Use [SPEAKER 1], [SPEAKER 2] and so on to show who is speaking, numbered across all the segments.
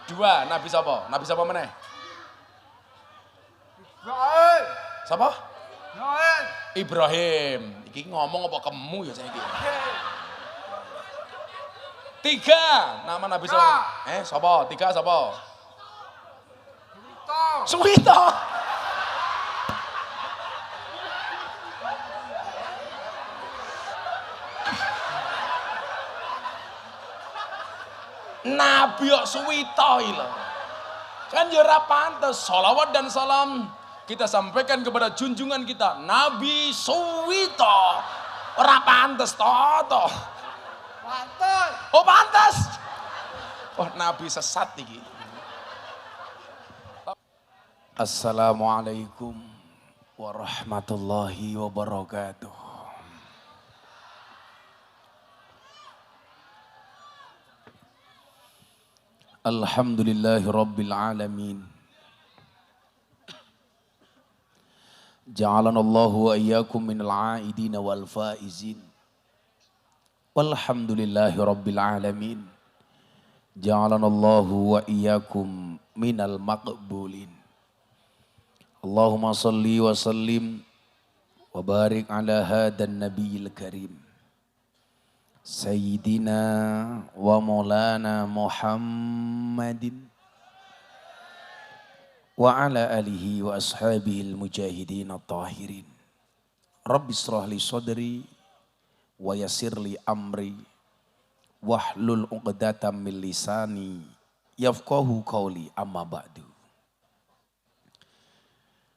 [SPEAKER 1] Dua, Nabi sapa? Nabi sapa meneh?
[SPEAKER 2] Ibrahim.
[SPEAKER 1] Sapa?
[SPEAKER 2] Ibrahim.
[SPEAKER 1] Ibrahim. Iki ngomong apa kemu ya saiki? Tiga, nama Nabi sapa? Sapa? Tiga sapa? Suwito. Nabi kok Suwito lho. Kan ya ora pantes. Shalawat dan salam kita sampaikan kepada junjungan kita Nabi Suwito. Ora pantes to.
[SPEAKER 2] Pantes.
[SPEAKER 1] Oh pantes. Oh Nabi sesat iki. Assalamualaikum warahmatullahi wabarakatuh. Alhamdulillahi rabbil alamin. Ja'alana Allahu wa iyyakum minal aidin wal faizin. Walhamdulillahi rabbil alamin. Ja'alana Allahu wa iyyakum minal maqbulin. Allahumma salli wa sallim wa barik ala hadan nabiyil karim. Sayyidina wa maulana Muhammadin wa ala alihi wa ashabihi al-mujahidin at-tahirin. Rabbi israh li sadri wa yassir li amri wahlul 'uqdatam min lisani yafqahu qawli amma ba'du.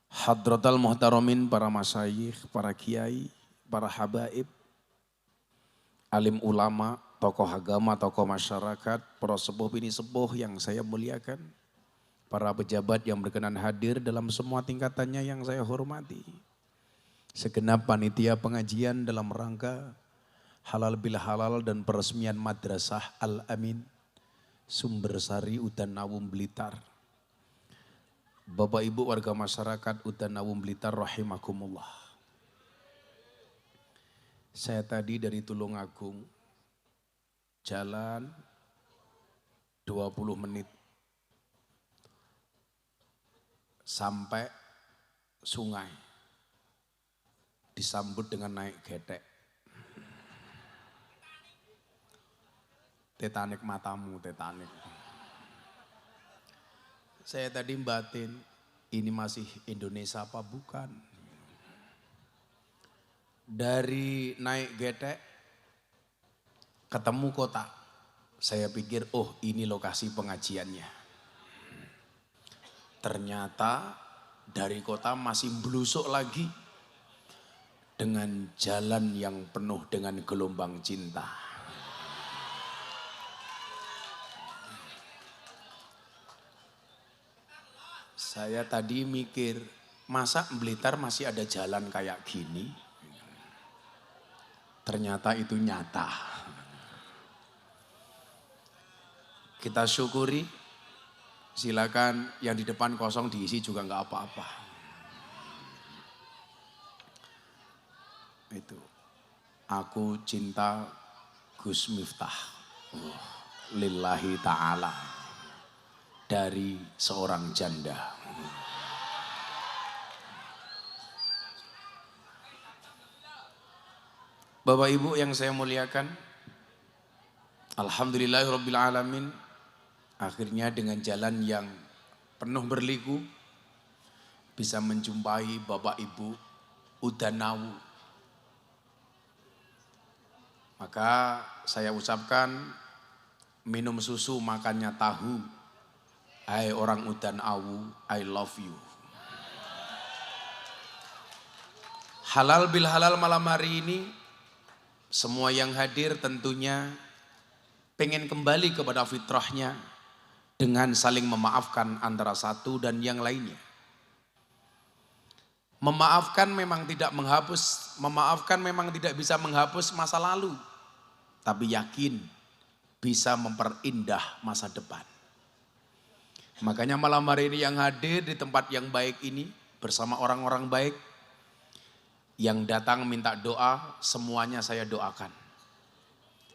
[SPEAKER 1] Hadratal muhtaramin, para masyayikh, para kiai, para habaib, alim ulama, tokoh agama, tokoh masyarakat, para sepuh bini sepuh yang saya muliakan, para pejabat yang berkenan hadir dalam semua tingkatannya yang saya hormati, segenap panitia pengajian dalam rangka halal bil halal dan peresmian Madrasah Al-Amin Sumbersari Udan Nawum Blitar. Bapak Ibu warga masyarakat Udan Nawum Blitar rahimakumullah. Saya tadi dari Tulungagung jalan 20 menit sampai sungai, disambut dengan naik getek. Tetanik matamu, tetanik. Saya tadi batin, ini masih Indonesia apa bukan? Dari naik getek ketemu kota, saya pikir oh ini lokasi pengajiannya. Ternyata dari kota masih belusuk lagi dengan jalan yang penuh dengan gelombang cinta. Saya tadi mikir, masa Blitar masih ada jalan kayak gini? Ternyata itu nyata. Kita syukuri, silakan yang di depan kosong diisi juga nggak apa-apa. Itu, aku cinta Gus Miftah, lillahi ta'ala, dari seorang janda. Bapak Ibu yang saya muliakan, alhamdulillahirabbil alamin, akhirnya dengan jalan yang penuh berliku bisa menjumpai Bapak Ibu Udan Nawu. Maka saya ucapkan minum susu makannya tahu. Hai orang Udan Nawu, I love you. Halal bil halal malam hari ini, semua yang hadir tentunya pengen kembali kepada fitrahnya dengan saling memaafkan antara satu dan yang lainnya. Memaafkan memang tidak menghapus, memaafkan memang tidak bisa menghapus masa lalu, tapi yakin bisa memperindah masa depan. Makanya malam hari ini yang hadir di tempat yang baik ini bersama orang-orang baik, yang datang minta doa, semuanya saya doakan.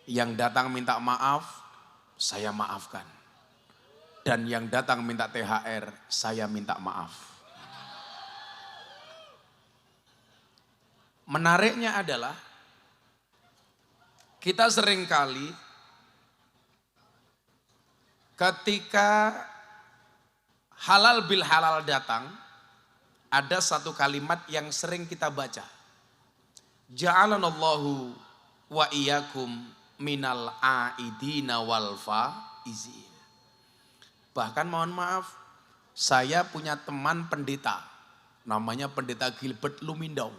[SPEAKER 1] Yang datang minta maaf, saya maafkan. Dan yang datang minta THR, saya minta maaf. Menariknya adalah kita seringkali ketika halal bil halal datang, ada satu kalimat yang sering kita baca. Ja'alanallahu wa iyyakum minal aidina wal faizin. Bahkan mohon maaf, saya punya teman pendeta, namanya Pendeta Gilbert Lumindau.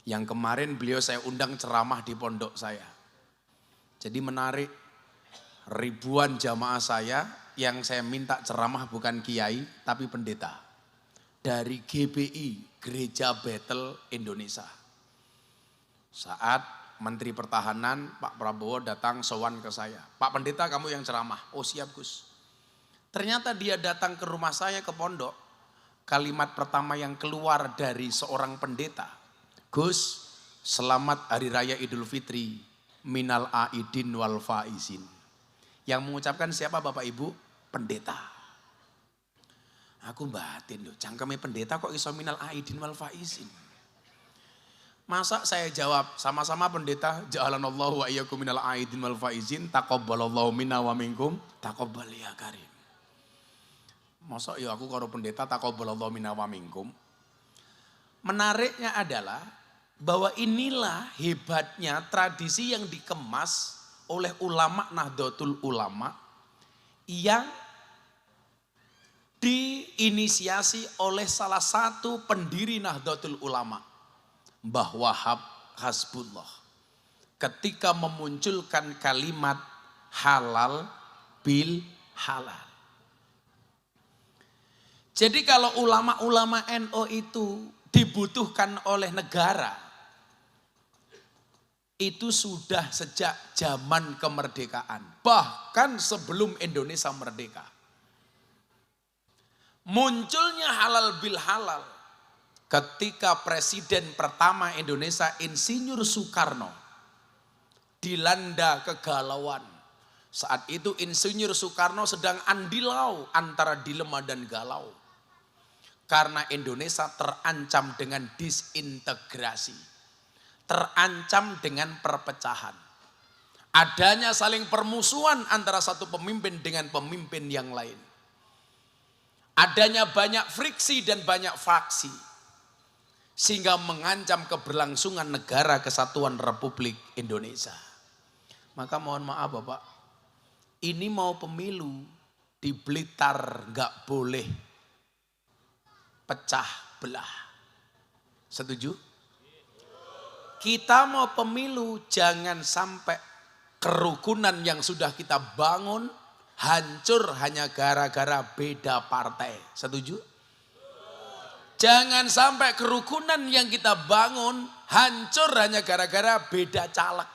[SPEAKER 1] Yang kemarin beliau saya undang ceramah di pondok saya. Jadi menarik, ribuan jamaah saya yang saya minta ceramah bukan kiai tapi pendeta. Dari GBI, Gereja Bethel Indonesia. Saat Menteri Pertahanan Pak Prabowo datang sowan ke saya. Pak Pendeta kamu yang ceramah. Oh siap Gus. Ternyata dia datang ke rumah saya ke pondok. Kalimat pertama yang keluar dari seorang pendeta. Gus, selamat Hari Raya Idul Fitri, minal aidin wal faizin. Yang mengucapkan siapa Bapak Ibu? Pendeta. Aku batin loh, cangkeme pendeta kok iso minal aidin wal faizin. Masa saya jawab sama-sama pendeta, ja'alanallahu wa iyyakum minal aidin wal faizin, taqabbalallahu minna wa minkum, taqabbal ya karim. Masa ya aku karo pendeta taqabbalallahu minna wa minkum. Menariknya adalah bahwa inilah hebatnya tradisi yang dikemas oleh ulama Nahdlatul Ulama yang diinisiasi oleh salah satu pendiri Nahdlatul Ulama, Mbah Wahab Hasbullah. Ketika memunculkan kalimat halal bil halal. Jadi kalau ulama-ulama NU itu dibutuhkan oleh negara, itu sudah sejak zaman kemerdekaan. Bahkan sebelum Indonesia merdeka. Munculnya halal bil halal ketika Presiden pertama Indonesia Insinyur Soekarno dilanda kegalauan. Saat itu Insinyur Soekarno sedang andilau antara dilema dan galau. Karena Indonesia terancam dengan disintegrasi. Terancam dengan perpecahan. Adanya saling permusuhan antara satu pemimpin dengan pemimpin yang lain. Adanya banyak friksi dan banyak faksi. Sehingga mengancam keberlangsungan negara kesatuan Republik Indonesia. Maka mohon maaf Bapak, ini mau pemilu di Blitar gak boleh pecah belah. Setuju? Kita mau pemilu jangan sampai kerukunan yang sudah kita bangun hancur hanya gara-gara beda partai. Setuju? Jangan sampai kerukunan yang kita bangun hancur hanya gara-gara beda caleg.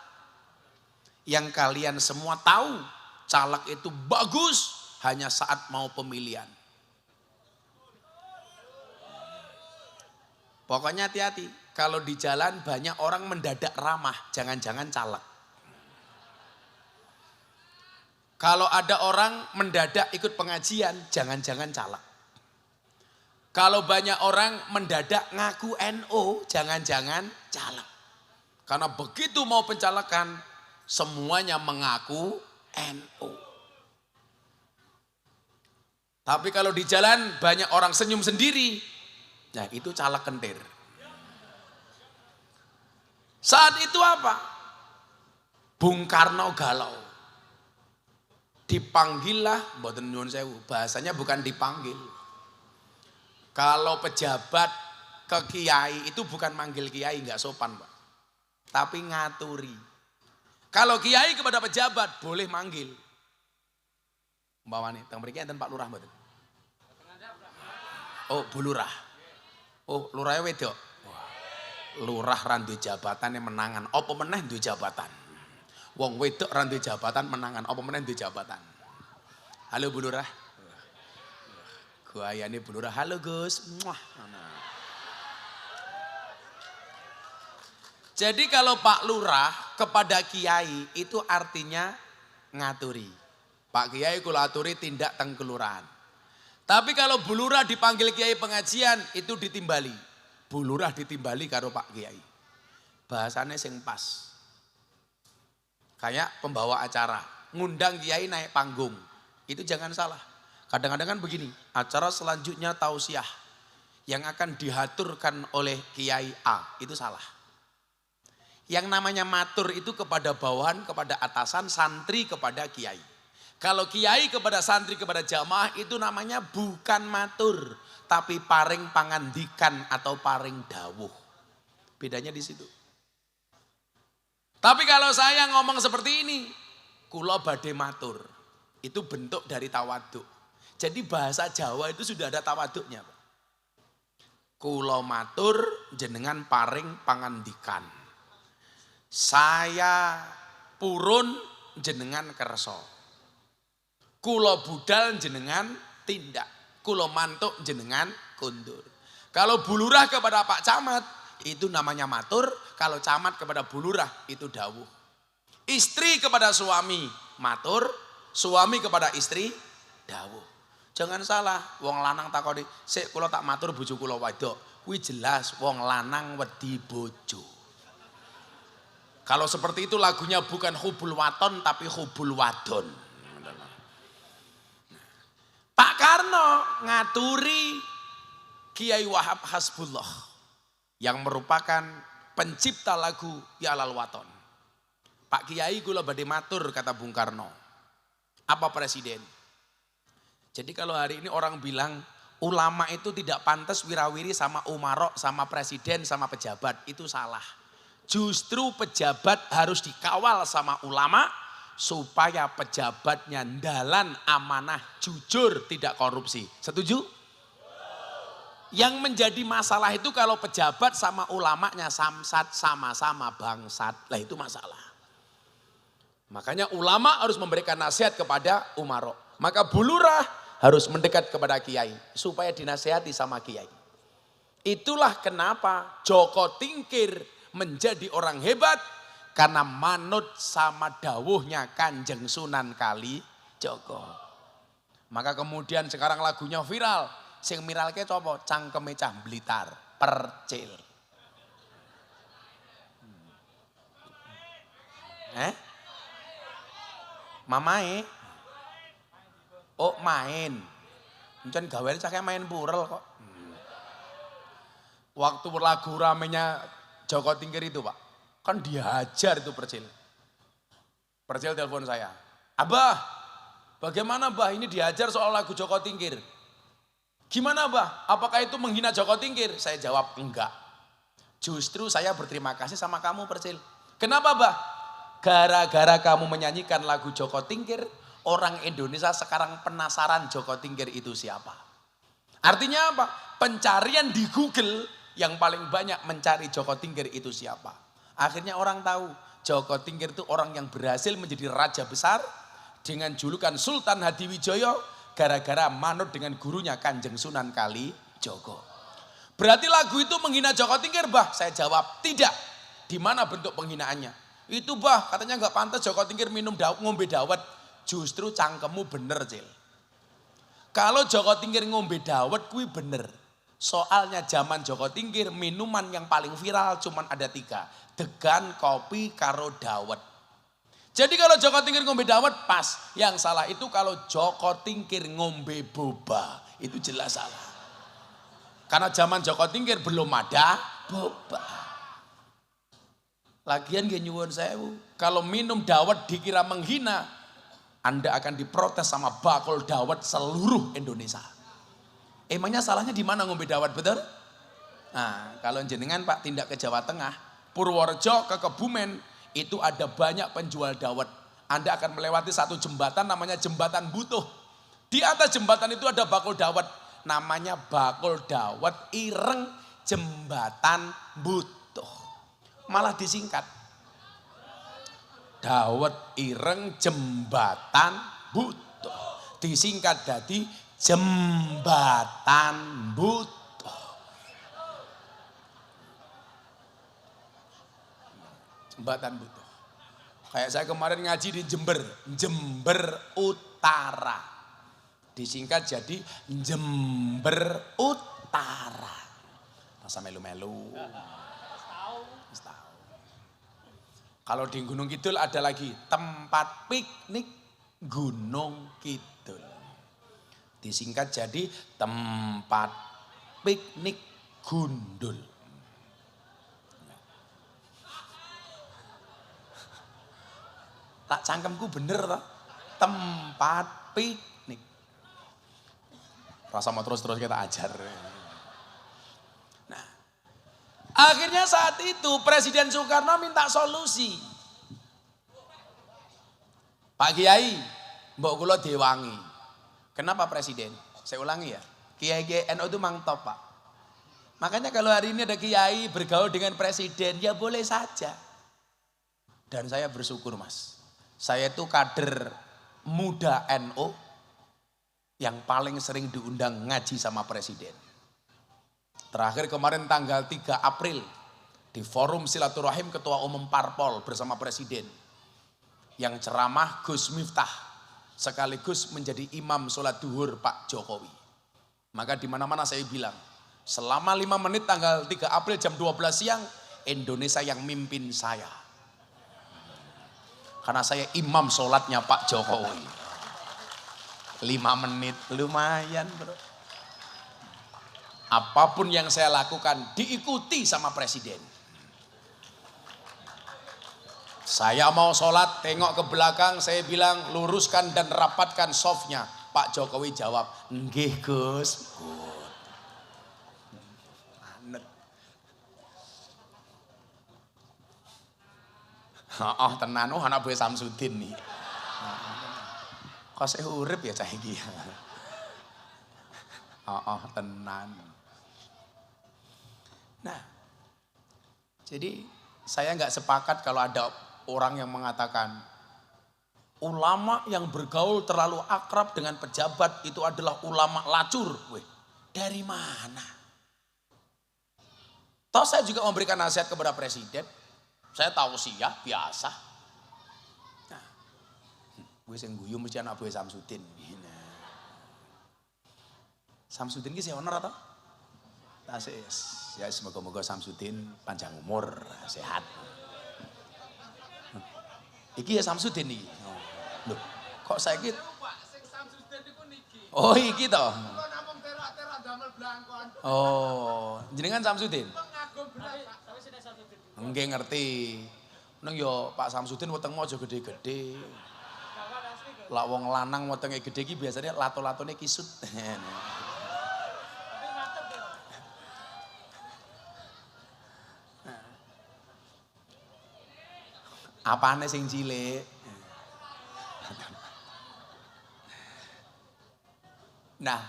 [SPEAKER 1] Yang kalian semua tahu caleg itu bagus hanya saat mau pemilihan. Pokoknya hati-hati, kalau di jalan banyak orang mendadak ramah, jangan-jangan caleg. Kalau ada orang mendadak ikut pengajian, jangan-jangan caleg. Kalau banyak orang mendadak ngaku NU, jangan-jangan caleg. Karena begitu mau pencalekan, semuanya mengaku NU. Tapi kalau di jalan banyak orang senyum sendiri, nah itu caleg kentir. Saat itu apa? Bung Karno galau. Dipanggillah, mboten nyuwun sewu, bahasanya bukan dipanggil. Kalau pejabat ke kiai itu bukan manggil kiai, enggak sopan Pak. Tapi ngaturi. Kalau kiai kepada pejabat boleh manggil. Umpamane teng mriki enten Pak Lurah mboten? Oh, Bu Lurah. Oh, lurahnya wedok. Lurah ra duwe jabatan menangan, apa meneh duwe jabatan. Wong wedok ra duwe jabatan menangan, apa meneh duwe jabatan. Halo Bu Lurah. Guayane Bu Lurah, halo Gus. Muah. Jadi kalau Pak Lurah kepada kiai itu artinya ngaturi. Pak Kiai kula aturi tindak teng kelurahan. Tapi kalau Bu Lurah dipanggil Kiai pengajian itu ditimbali. Bu Lurah ditimbali karo Pak Kiai. Bahasanya sing pas. Kayak pembawa acara, ngundang Kiai naik panggung. Itu jangan salah. Kadang-kadang kan begini, acara selanjutnya tausiah yang akan dihaturkan oleh Kiai A, itu salah. Yang namanya matur itu kepada bawahan, kepada atasan, santri kepada kiai. Kalau kiai kepada santri, kepada jamaah itu namanya bukan matur, tapi paring pangandikan atau paring dawuh. Bedanya di situ. Tapi kalau saya ngomong seperti ini, kula badhe matur. Itu bentuk dari tawaduk. Jadi bahasa Jawa itu sudah ada tawaduknya. Kula matur jenengan paring pangandikan. Saya purun jenengan kerso. Kula budal jenengan tindak. Kula mantuk jenengan kundur. Kalau Bu Lurah kepada Pak Camat itu namanya matur. Kalau camat kepada Bu Lurah itu dawuh. Istri kepada suami matur. Suami kepada istri dawuh. Jangan salah, wong lanang takoni, "Sik kula tak matur bojo kula wedok." Kuwi jelas wong lanang wedi bojo. Kalau seperti itu lagunya bukan hubul waton tapi hubul wadon. Pak Karno ngaturi Kiai Wahab Hasbullah yang merupakan pencipta lagu Ya Lal Waton. Pak Kiai kula badhe matur kata Bung Karno. Apa presiden? Jadi kalau hari ini orang bilang ulama itu tidak pantas wirawiri sama umarok, sama presiden, sama pejabat, itu salah. Justru pejabat harus dikawal sama ulama supaya pejabatnya ndalan amanah, jujur, tidak korupsi. Setuju? Yang menjadi masalah itu kalau pejabat sama ulamanya samsat, sama-sama bangsat. Lah itu masalah. Makanya ulama harus memberikan nasihat kepada umarok. Maka Bu Lurah harus mendekat kepada kiai supaya dinasihati sama kiai. Itulah kenapa Joko Tingkir menjadi orang hebat karena manut sama dawuhnya Kanjeng Sunan Kalijaga. Maka kemudian sekarang lagunya viral. Sing miralke coba cangkeme cah Blitar, percil. Mamae? Oh main. Encen gaweane cah main purel kok. Waktu lagu ramenya Joko Tingkir itu Pak, kan dihajar itu Percil. Percil telepon saya, "Abah, bagaimana Bah ini dihajar soal lagu Joko Tingkir?" "Gimana Bah, apakah itu menghina Joko Tingkir?" Saya jawab, "Enggak. Justru saya berterima kasih sama kamu Percil." "Kenapa Bah?" "Gara-gara kamu menyanyikan lagu Joko Tingkir, orang Indonesia sekarang penasaran Joko Tingkir itu siapa." Artinya apa? Pencarian di Google yang paling banyak mencari Joko Tingkir itu siapa. Akhirnya orang tahu Joko Tingkir itu orang yang berhasil menjadi raja besar dengan julukan Sultan Hadiwijoyo gara-gara manut dengan gurunya Kanjeng Sunan Kalijaga. Berarti lagu itu menghina Joko Tingkir Bah? Saya jawab tidak. Di mana bentuk penghinaannya? Itu Bah katanya nggak pantas Joko Tingkir ngombe dawet. Justru cangkemmu bener Cil. Kalau Joko Tingkir ngombe dawet kuwi bener. Soalnya zaman Joko Tingkir minuman yang paling viral cuman ada 3. Degan, kopi, karo dawet. Jadi kalau Joko Tingkir ngombe dawet pas. Yang salah itu kalau Joko Tingkir ngombe boba. Itu jelas salah. Karena zaman Joko Tingkir belum ada boba. Lagian gak nyuwun sewu. Kalau minum dawet dikira menghina, Anda akan diprotes sama bakul dawet seluruh Indonesia. Emangnya salahnya di mana ngombe dawet, betul? Nah, kalau jenengan Pak tindak ke Jawa Tengah, Purworejo ke Kebumen, itu ada banyak penjual dawet. Anda akan melewati satu jembatan namanya Jembatan Butuh. Di atas jembatan itu ada bakul dawet, namanya bakul dawet ireng Jembatan Butuh. Malah disingkat. Dawet ireng Jembatan Butuh. Disingkat jadi Jembatan Butuh. Jembatan Butuh. Kayak saya kemarin ngaji di Jember. Jember Ut. Utara. Disingkat jadi Jember Utara. Rasa melu-melu. Kalau di Gunung Kidul ada lagi tempat piknik Gunung Kidul. Disingkat jadi tempat piknik Gundul. Tak cangkemku bener toh? Tempat piknik. Rasa mau terus-terus kita ajar. Nah, akhirnya saat itu Presiden Soekarno minta solusi. Pak Kiai, mbok kula diwangi. Kenapa Presiden? Saya ulangi ya. Kiai NU itu mang top Pak. Makanya kalau hari ini ada Kiai bergaul dengan Presiden, ya boleh saja. Dan saya bersyukur Mas. Saya itu kader muda NU yang paling sering diundang ngaji sama Presiden. Terakhir kemarin tanggal 3 April di forum silaturahim Ketua Umum Parpol bersama Presiden. Yang ceramah Gus Miftah sekaligus menjadi imam sholat duhur Pak Jokowi. Maka di mana-mana saya bilang, selama 5 menit tanggal 3 April jam 12 siang, Indonesia yang mimpin saya. Karena saya imam sholatnya Pak Jokowi. 5 menit, lumayan bro. Apapun yang saya lakukan diikuti sama Presiden. Saya mau sholat, tengok ke belakang, saya bilang luruskan dan rapatkan softnya. Pak Jokowi jawab, nggih Gus. Anet. Oh tenan, anak buah Samsudin nih. Kok saya urip ya cah iki. Oh tenan. Nah, jadi saya nggak sepakat kalau ada orang yang mengatakan ulama yang bergaul terlalu akrab dengan pejabat itu adalah ulama lacur. Weh, dari mana? Toh saya juga memberikan nasihat kepada Presiden. Saya tahu sih ya, biasa. Nah, gue sing guyu mesti anak buah Samsudin. Samsudin ki honor atau? Tasis. Ya semoga-moga Samsudin panjang umur, sehat. Iki ya Samsudin nih. Loh, kok saya gitu? Oh iki toh. Oh, jenengan Samsudin? Nggih ngerti. Neng yo Pak Samsudin wetengmu aja gede-gede. Lah wong lanang wetenge gede iki biasanya lato-latone kisut. Apane sing cilik? Nah,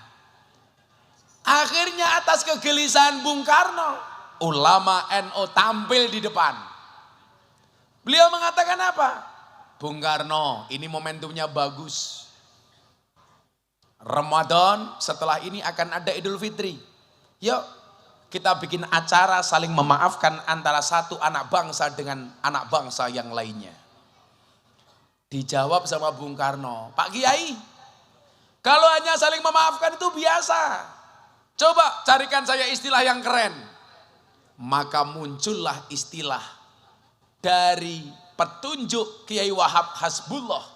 [SPEAKER 1] akhirnya atas kegelisahan Bung Karno, ulama NU tampil di depan. Beliau mengatakan apa? Bung Karno, ini momentumnya bagus. Ramadan setelah ini akan ada Idul Fitri. Yuk kita bikin acara saling memaafkan antara satu anak bangsa dengan anak bangsa yang lainnya. Dijawab sama Bung Karno, Pak Kiai, kalau hanya saling memaafkan itu biasa. Coba carikan saya istilah yang keren. Maka muncullah istilah dari petunjuk Kiai Wahab Hasbullah,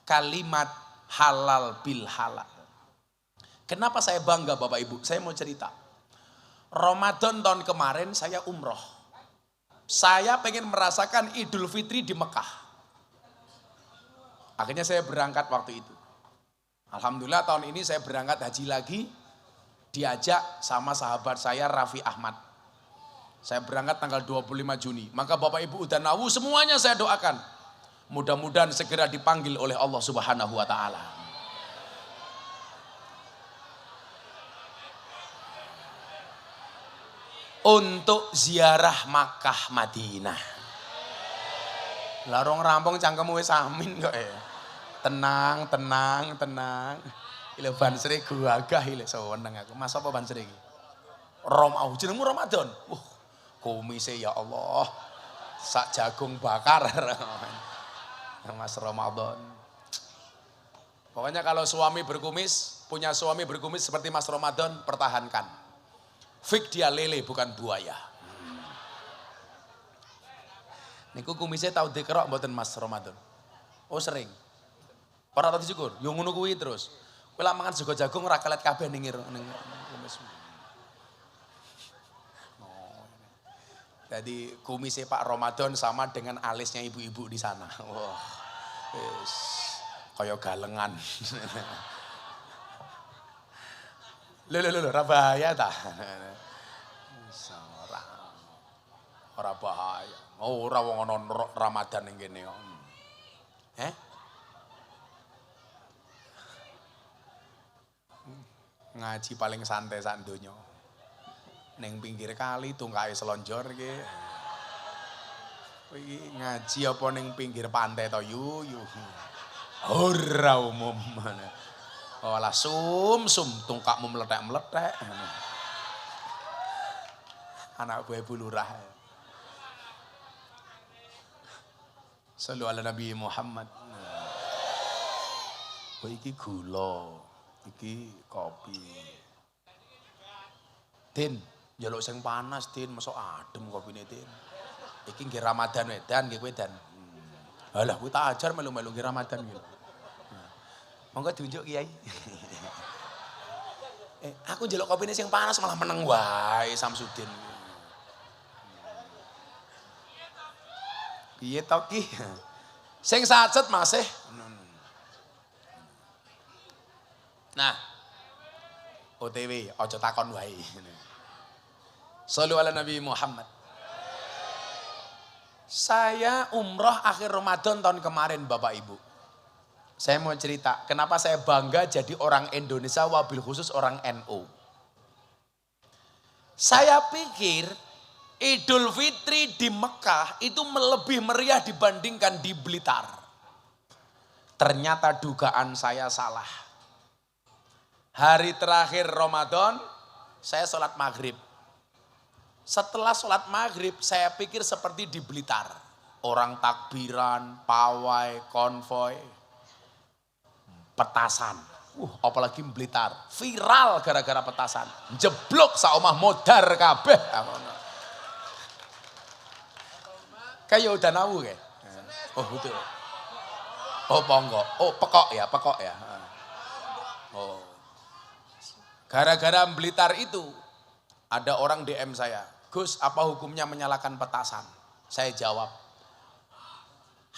[SPEAKER 1] kalimat halal bil halal. Kenapa saya bangga Bapak Ibu? Saya mau cerita. Ramadan tahun kemarin saya umroh. Saya pengen merasakan Idul Fitri di Mekah. Akhirnya saya berangkat waktu itu. Alhamdulillah tahun ini saya berangkat haji lagi. Diajak sama sahabat saya Raffi Ahmad. Saya berangkat tanggal 25 Juni. Maka Bapak Ibu udah nawu semuanya saya doakan. Mudah-mudahan segera dipanggil oleh Allah Subhanahu wa Ta'ala. Untuk ziarah Makkah Madinah. Larong rampung cangkemmu wis amin kok ya. Tenang, tenang, tenang. Ile ban sri gagah ile seneng aku. Mas apa ban sri iki? Jenengmu Ramadan. Kumise ya Allah. Sak jagung bakar. Mas Ramadan. Pokoknya kalau suami berkumis, punya suami berkumis seperti Mas Ramadan, pertahankan. Fik dia lele bukan buaya. Niku kumisnya tahu dikerok mboten Mas Ramadan? Oh sering. Ora tau dicukur, yo ngono kuwi terus. Kowe lak mangan sego jagung ora kelet kabeh ning kumis. Jadi kumisnya Pak Ramadan sama dengan alisnya ibu-ibu di sana. Wah, yes, kayak galengan. Lho, ora bahaya ta? Ora bahaya. Oh, ora wong ana Ramadan ning kene kok. Ngaji paling santai sak donya. Ning pinggir kali tungkae selonjor iki. Kowe iki ngaji apa ning pinggir pantai to yu. Ora umum. Olah sum tungkakmu meletek-meletek. Anak buah Ibu Lurah. Sallu ala Nabi Muhammad. Oh iki gula, iki kopi. Tin, njaluk sing panas Tin, mosok adem kopine Tin. Iki nggih Ramadan wedan nggih kowe dan. Halah kuwi tak ajar melu-melu nggih Ramadan iki. Monggo diunjuk Kiai. Aku njaluk kopine sing panas malah meneng wae Samsudin. Piye to Ki? Sing sacet Mas. Nah. OTW, aja takon wae. Shallu ala Nabi Muhammad. Saya umroh akhir Ramadan tahun kemarin Bapak Ibu. Saya mau cerita, kenapa saya bangga jadi orang Indonesia, wabil khusus orang NU. Saya pikir Idul Fitri di Mekah itu lebih meriah dibandingkan di Blitar. Ternyata dugaan saya salah. Hari terakhir Ramadan, saya sholat maghrib. Setelah sholat maghrib, saya pikir seperti di Blitar. Orang takbiran, pawai, konvoy, petasan. Apalagi Blitar. Viral gara-gara petasan. Jeblok saomah modar kabeh. Kayak udah nawu kayak. Oh betul. Oh ponggo. Oh pekok ya. Oh. Gara-gara Blitar itu ada orang DM saya, Gus apa hukumnya menyalakan petasan? Saya jawab,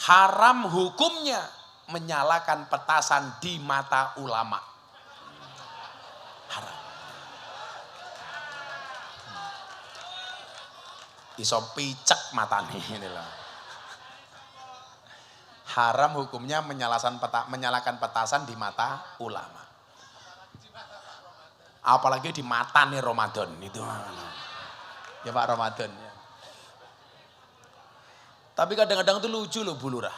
[SPEAKER 1] haram hukumnya menyalakan petasan di mata ulama. Haram. Iso picek matane ini loh. Haram hukumnya menyalakan petasan di mata ulama. Apalagi di mata nih Ramadan itu. Ya Pak Ramadan ya. Tapi kadang-kadang itu lucu loh Bu Lurah.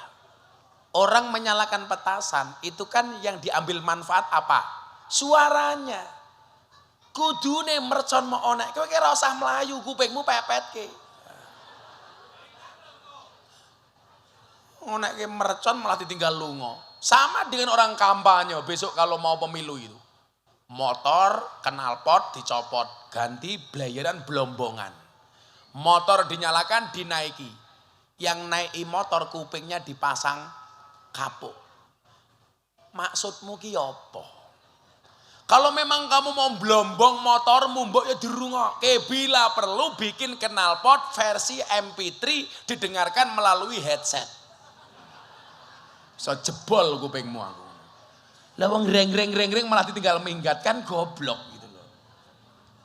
[SPEAKER 1] Orang menyalakan petasan itu kan yang diambil manfaat apa? Suaranya. Kudune mercon mau onek. Kowe kira usah melayu kupingmu pepet ke. Onek ke mercon malah ditinggal lungo. Sama dengan orang kampanye besok kalau mau pemilu itu. Motor, knalpot dicopot, ganti blayeran blombongan. Motor dinyalakan, dinaiki. Yang naiki motor kupingnya dipasang kapuk. Maksudmu ki apa? Kalau memang kamu mau blombong motormu, mbok ya dirungokke. Bila perlu bikin knalpot versi MP3 didengarkan melalui headset. So jebol kupingmu aku. Lah wong reng malah ditinggal minggat kan goblok gitu loh.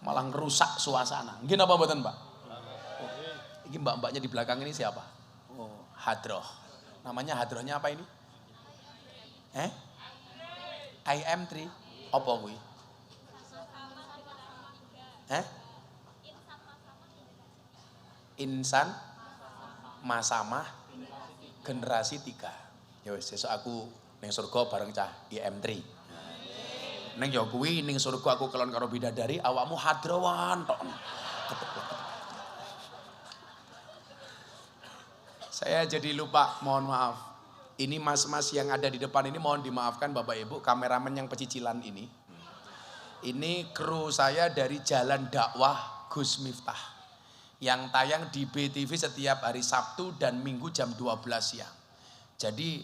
[SPEAKER 1] Malah ngerusak suasana. Nggih napa mboten, Pak? Oh, ini mbak-mbaknya di belakang ini siapa? Oh, Hadroh. Namanya Hadrohnya apa ini? IM3. Apa kuwi? Insan Masamah generasi 3. Ya wis sesuk aku ning surga bareng cah IM3. Ning ya kuwi ning surga aku kelon karo bidadari, awakmu hadrawan tok. Saya jadi lupa, mohon maaf. Ini mas-mas yang ada di depan ini mohon dimaafkan Bapak Ibu, kameramen yang pecicilan ini. Ini kru saya dari Jalan Dakwah Gus Miftah. Yang tayang di BTV setiap hari Sabtu dan Minggu jam 12 siang. Jadi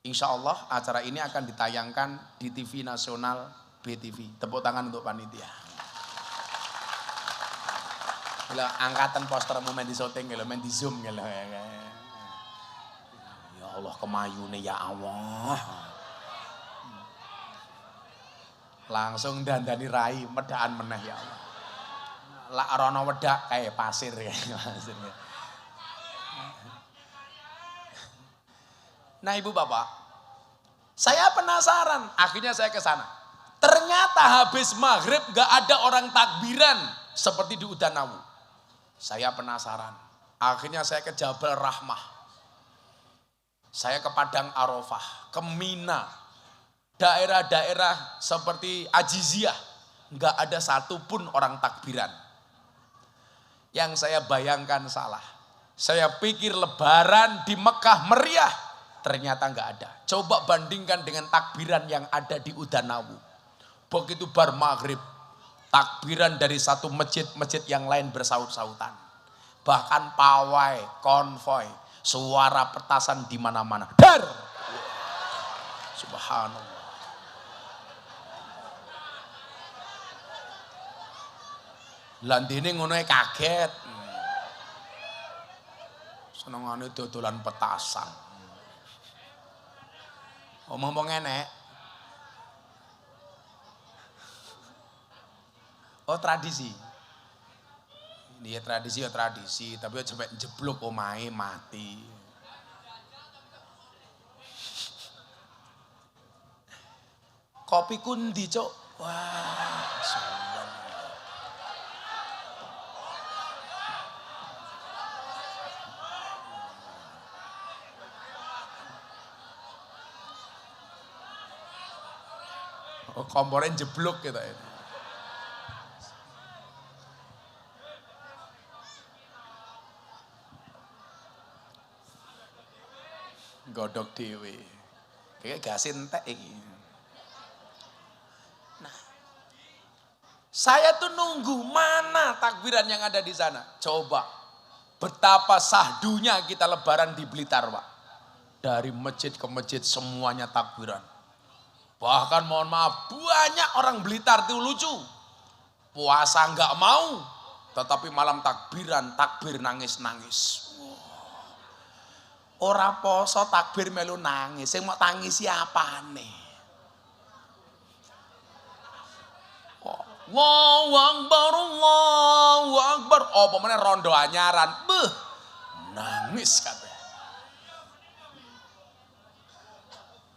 [SPEAKER 1] insya Allah acara ini akan ditayangkan di TV nasional BTV. Tepuk tangan untuk panitia. Gila, angkatan postermu main di syuting, main di zoom. Gila. Ya Allah kemayune ya Allah. Langsung dandani rai, medaan meneh ya Allah. Lak rono wedak kayak pasir ya. Nah ibu bapak, saya penasaran, akhirnya saya ke sana. Ternyata habis maghrib gak ada orang takbiran seperti di Udanawu. Saya penasaran, akhirnya saya ke Jabal Rahmah. Saya ke Padang Arafah, ke Mina, daerah-daerah seperti Ajiziyah, nggak ada satupun orang takbiran. Yang saya bayangkan salah. Saya pikir Lebaran di Mekah meriah, ternyata nggak ada. Coba bandingkan dengan takbiran yang ada di Udanawu. Begitu bar maghrib, takbiran dari satu masjid yang lain bersaut-sautan. Bahkan pawai, konvoy. Suara petasan di mana-mana. Dar. Subhanallah. Landene ngono kaget. Senengane dodolan petasan. Omong enek. Oh tradisi. Ini ya tradisi, tapi sampai jeblok omahe mati. Kopi kundi, Cuk. Wah, sombong. Oh, kompornya jeblok kita ini. Godok dewe. Kayak gas entek iki. Nah. Saya tuh nunggu mana takbiran yang ada di sana. Coba betapa sahdunya kita lebaran di Blitar, Pak. Dari masjid ke masjid semuanya takbiran. Bahkan mohon maaf, banyak orang Blitar tuh lucu. Puasa enggak mau, tetapi malam takbiran, takbir nangis-nangis. Ora poso takbir melu nangis, sing mau tangisi apane? Allahu Akbar, Allahu Akbar. Apa meneh rondo anyaran. Beuh. Nangis kabeh.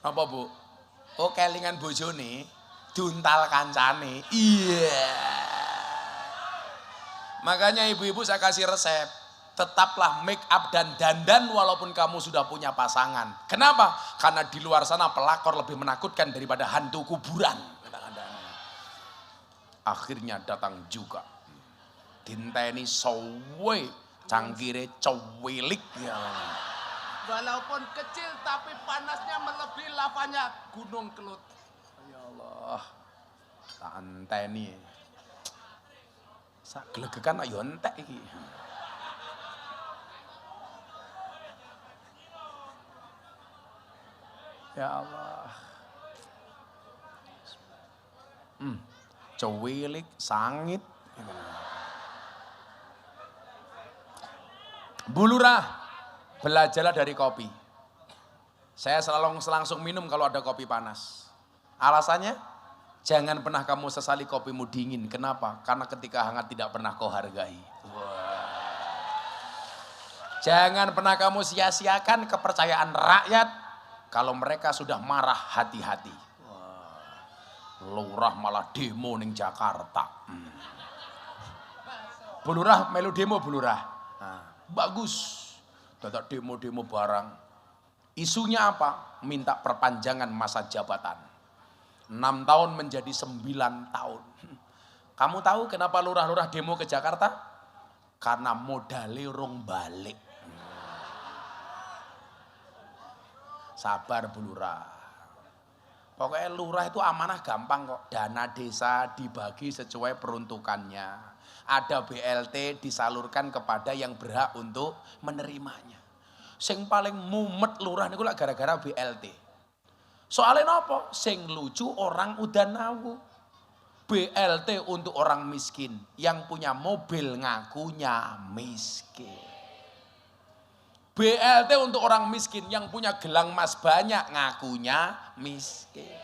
[SPEAKER 1] Apa, Bu? Oh, kelingan bojone diuntal kancane. Iya. Makanya ibu-ibu saya kasih resep. Tetaplah make up dan dandan walaupun kamu sudah punya pasangan. Kenapa? Karena di luar sana pelakor lebih menakutkan daripada hantu kuburan. Akhirnya datang juga. Dinteni sowe, cangkire cowilik. Ya.
[SPEAKER 2] Walaupun kecil tapi panasnya melebihi lavanya Gunung Kelut.
[SPEAKER 1] Ya Allah. Tak enteni. Sak glegekan ayo entek iki. Ya Allah. Cewilik, sangit. Bu Lurah, belajarlah dari kopi. Saya selalu langsung minum kalau ada kopi panas. Alasannya, jangan pernah kamu sesali kopimu dingin. Kenapa? Karena ketika hangat tidak pernah kau hargai. Jangan pernah kamu sia-siakan kepercayaan rakyat. Kalau mereka sudah marah, hati-hati. Lurah malah demo ning Jakarta. Bu Lurah melu demo Bu Lurah. Bagus. Dadak demo-demo barang. Isunya apa? Minta perpanjangan masa jabatan. 6 tahun menjadi 9 tahun. Kamu tahu kenapa lurah-lurah demo ke Jakarta? Karena modalnya urung balik. Sabar Bu Lurah. Pokoknya lurah itu amanah gampang kok. Dana desa dibagi sesuai peruntukannya. Ada BLT disalurkan kepada yang berhak untuk menerimanya. Sing paling mumet lurah niku lak gara-gara BLT. Soalnya nopo? Sing lucu orang udah nawu. BLT untuk orang miskin. Yang punya mobil ngakunya miskin. BLT untuk orang miskin yang punya gelang emas banyak ngakunya miskin.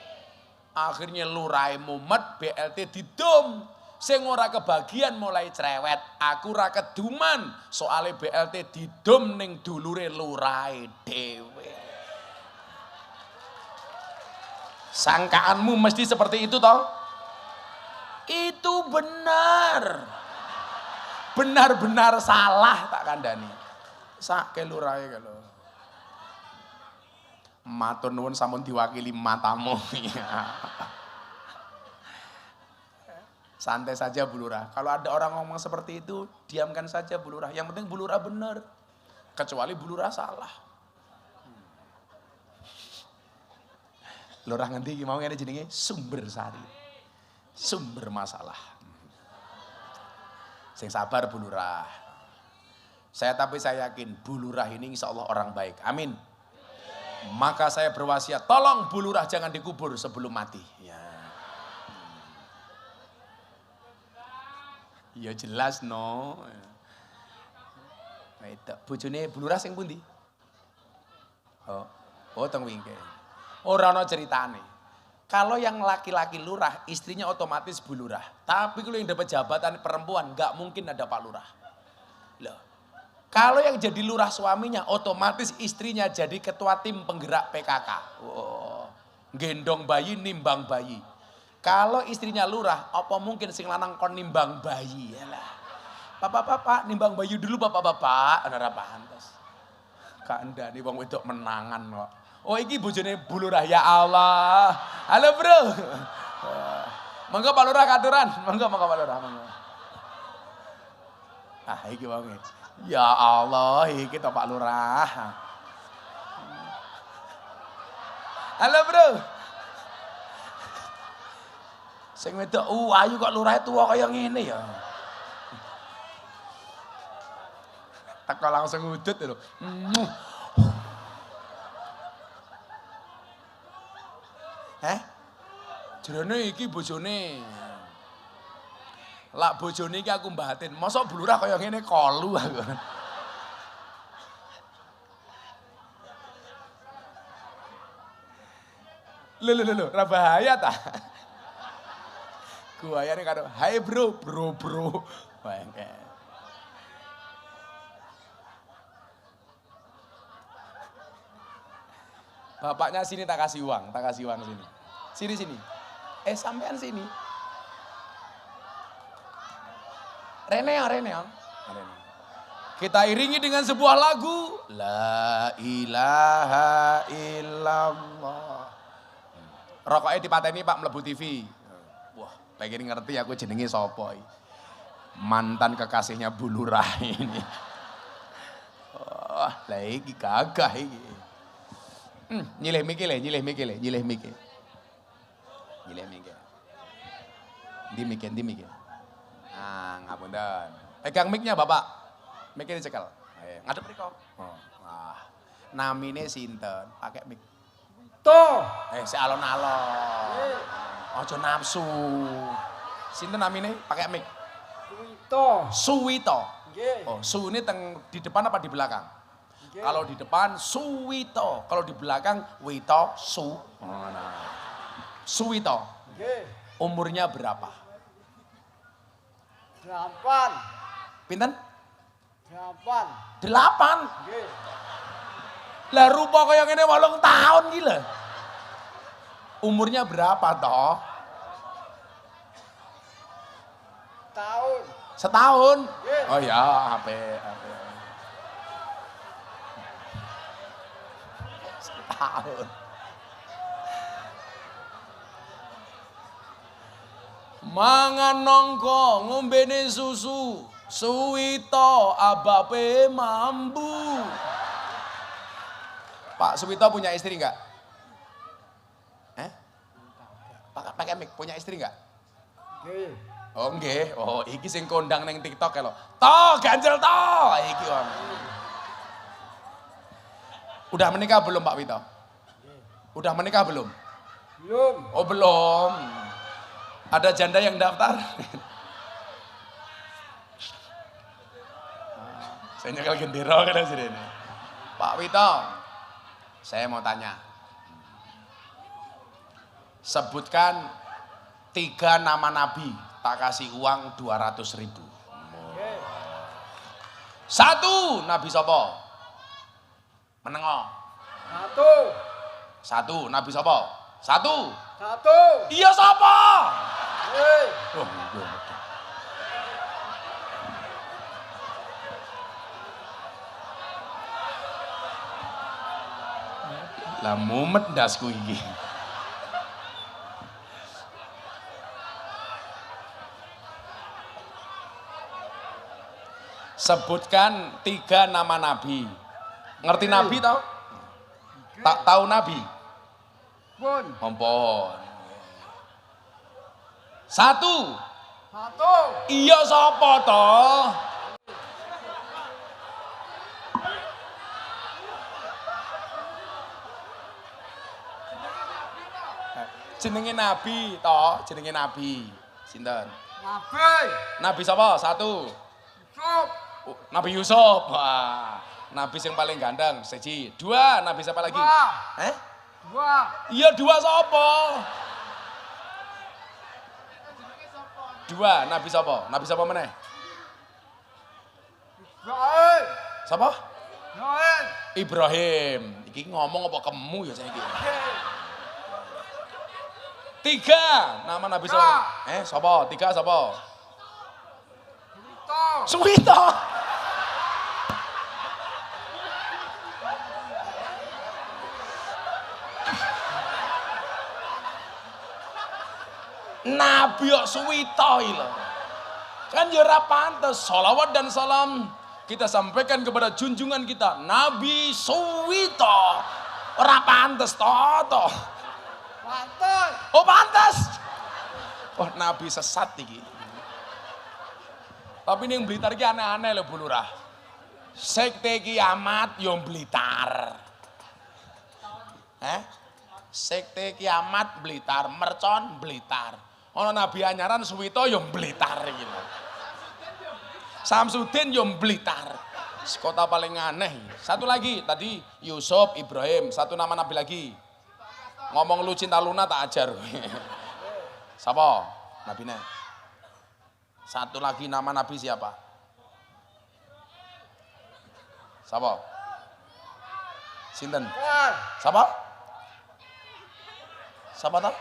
[SPEAKER 1] Akhirnya lurai mumet BLT didom. Sing ora kebagian mulai cerewet. Aku ra keduman soalnya BLT didom ning dulure lurai dhewe. Sangkaanmu mesti seperti itu toh? Itu benar. Benar-benar salah tak kandhani. Sak lurahe kalau. Matur nuwun sampun diwakili matamu. Santai saja Bu Lurah. Kalau ada orang ngomong seperti itu, diamkan saja Bu Lurah. Yang penting Bu Lurah benar. Kecuali Bu Lurah salah. Lurah ngendi iki mau ngene jenenge sumber sari. Sumber masalah. Sing sabar Bu Lurah. Tapi saya yakin Bu Lurah ini insya Allah orang baik. Amin. Maka saya berwasiat, tolong Bu Lurah jangan dikubur sebelum mati. Ya jelas no. Bojone Bu Lurah sing pundi? Oh teng wingke. Ora ana ceritane. Kalau yang laki-laki lurah, istrinya otomatis Bu Lurah. Tapi kalau yang dapat jabatan perempuan, nggak mungkin ada Pak Lurah. Loh. Kalau yang jadi lurah suaminya, otomatis istrinya jadi ketua tim penggerak PKK. Oh, gendong bayi, nimbang bayi. Kalau istrinya lurah, apa mungkin sing lanang kon nimbang bayi? Yalah. Bapak-bapak, nimbang bayi dulu bapak-bapak. Ora pantes. Kandhane wong wedok menangan kok. Oh iki bojone Bu Lurah, ya Allah. Halo bro. Monggo Pak Lurah katuran. Monggo Pak Lurah. Monggo. Ah iki wonge. Ya Allah, iki to Pak Lurah. Halo bro. Sing wedok ayu kok lurahe tuwa kaya ngene ya. Teko langsung udut lho. Jerone iki bojone. Lak bojone iki aku mbatin. Mosok Bu Lurah kaya ngene kolu aku. Lho, ora bahaya ta? Guayane karo, "Hai bro." Bangke. Bapaknya sini tak kasih uang sini. Sini. Sampean sini. Rene ya. Kita iringi dengan sebuah lagu. La ilaha illallah. Rokoknya dipateni Pak mlebu TV. Wah, pengen ngerti aku jenenge sapa iki. Mantan kekasihnya Bu Lurah ini. Wah, lah iki gagah iki. Nyilih mikir. Ndi mikir. Nah, ngapunten. Pegang mic-nya Bapak. Mic-nya dicekel. Ngadep mriko. Wah. Namine sinten? Pakai mic.
[SPEAKER 3] Toh.
[SPEAKER 1] Si alon-alon. Aja nafsu. Sinten namine? Pakai mic. Suwito.
[SPEAKER 3] Nggih.
[SPEAKER 1] Oh, su ini di depan apa di belakang?
[SPEAKER 3] Nggih.
[SPEAKER 1] Kalau di depan Suwito, kalau di belakang Wito Su. Suwito.
[SPEAKER 3] Nggih.
[SPEAKER 1] Umurnya berapa?
[SPEAKER 3] 8.
[SPEAKER 1] Pinten?
[SPEAKER 3] 8.
[SPEAKER 1] 8.
[SPEAKER 3] Nggih.
[SPEAKER 1] Lah rupa kaya ngene 8 tahun iki lho. Umurnya berapa toh?
[SPEAKER 3] Tahun.
[SPEAKER 1] Setahun.
[SPEAKER 3] Nggih.
[SPEAKER 1] Oh ya, HP. Setahun. Mangan nongko ngombene susu, Suwito abape mambu. Pak Suwito punya istri enggak? Pakai mic, punya istri enggak?
[SPEAKER 3] Nggih.
[SPEAKER 1] Oh nggih, oh iki sing kondang neng TikTok ya lho. Toh, ganjel toh, iki om. Udah menikah belum Pak Wito? Udah menikah belum?
[SPEAKER 3] Belum.
[SPEAKER 1] Oh belum. Ada janda yang daftar? Saya nyekel gendera kan sini. Pak Wito, saya mau tanya. Sebutkan 3 nama nabi, tak kasih uang 200.000.
[SPEAKER 3] Nggih.
[SPEAKER 1] 1, Nabi Sopo. Menengo. 1,
[SPEAKER 3] 1.
[SPEAKER 1] Nabi Sopo. 1.
[SPEAKER 3] 1.
[SPEAKER 1] Iya Sopo.
[SPEAKER 3] Nggih.
[SPEAKER 1] Oh, iya. Lah mumet ndasku iki. Sebutkan 3 nama nabi. Ngerti nabi tau? Tak tahu nabi?
[SPEAKER 3] Pun.
[SPEAKER 1] Ampun. 1.
[SPEAKER 3] 1.
[SPEAKER 1] Iya sapa to? Jenenge nabi to, jenenge nabi. Sinten?
[SPEAKER 3] Nabi.
[SPEAKER 1] Nabi sapa? 1.
[SPEAKER 3] Yusuf.
[SPEAKER 1] Nabi Yusuf. Wah, nabi yang paling ganteng. 1. 2, nabi siapa lagi?
[SPEAKER 3] 2. 2.
[SPEAKER 1] Iya 2 sapa? 2, nabi sapa? Nabi sapa meneh?
[SPEAKER 3] Ibrahim.
[SPEAKER 1] Sapa?
[SPEAKER 3] Ibrahim.
[SPEAKER 1] Ibrahim. Iki ngomong apa kemu ya saiki?
[SPEAKER 3] Nggih.
[SPEAKER 1] 3, nama nabi sapa? Sapa? 3 sapa?
[SPEAKER 3] Suwito.
[SPEAKER 1] Suwito. Nabi kok Suwito iki lho. Kan ya ora pantes. Shalawat dan salam kita sampaikan kepada junjungan kita Nabi Suwito. Ora pantes to.
[SPEAKER 3] Pantes.
[SPEAKER 1] Oh pantes. Oh Nabi sesat iki. Tapi ning Blitar iki aneh-aneh lho Bu Lurah. Sekte kiamat yo Blitar. Sekte kiamat Blitar, mercon Blitar. Ono Nabi anyaran Suwito yo Blitar iki lho. Samsudin yo Blitar. Kota paling aneh. 1 lagi tadi Yusuf, Ibrahim, 1 nama nabi lagi. Ngomong lu cinta Luna tak ajar. Siapa? Nabine. 1 lagi nama nabi siapa? Siapa? Sinten?
[SPEAKER 3] Tuhan.
[SPEAKER 1] Siapa? Siapa tau?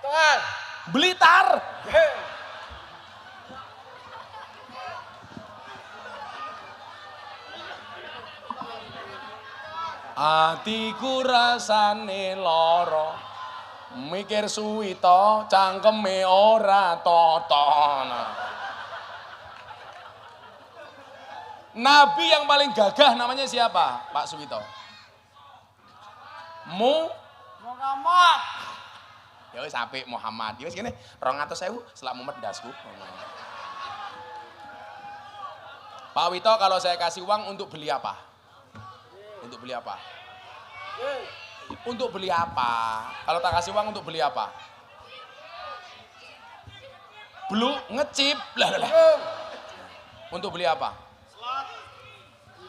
[SPEAKER 3] Tuhan.
[SPEAKER 1] Blitar.
[SPEAKER 3] Nggih.
[SPEAKER 1] Atiku rasane lara mikir Suwito cangkeme ora toton. Nabi yang paling gagah namanya siapa Pak Suwito?
[SPEAKER 3] Muhammad.
[SPEAKER 1] Ya wis apik Muhammad. Ya wis kene 200.000 selak mumet ndasku. Pak Wito kalau saya kasih uang untuk beli apa? Untuk beli apa?
[SPEAKER 3] Nggih.
[SPEAKER 1] Untuk beli apa? Kalau tak kasih uang untuk beli apa? Belum ngecip. Lah.
[SPEAKER 3] Belum.
[SPEAKER 1] Untuk beli apa?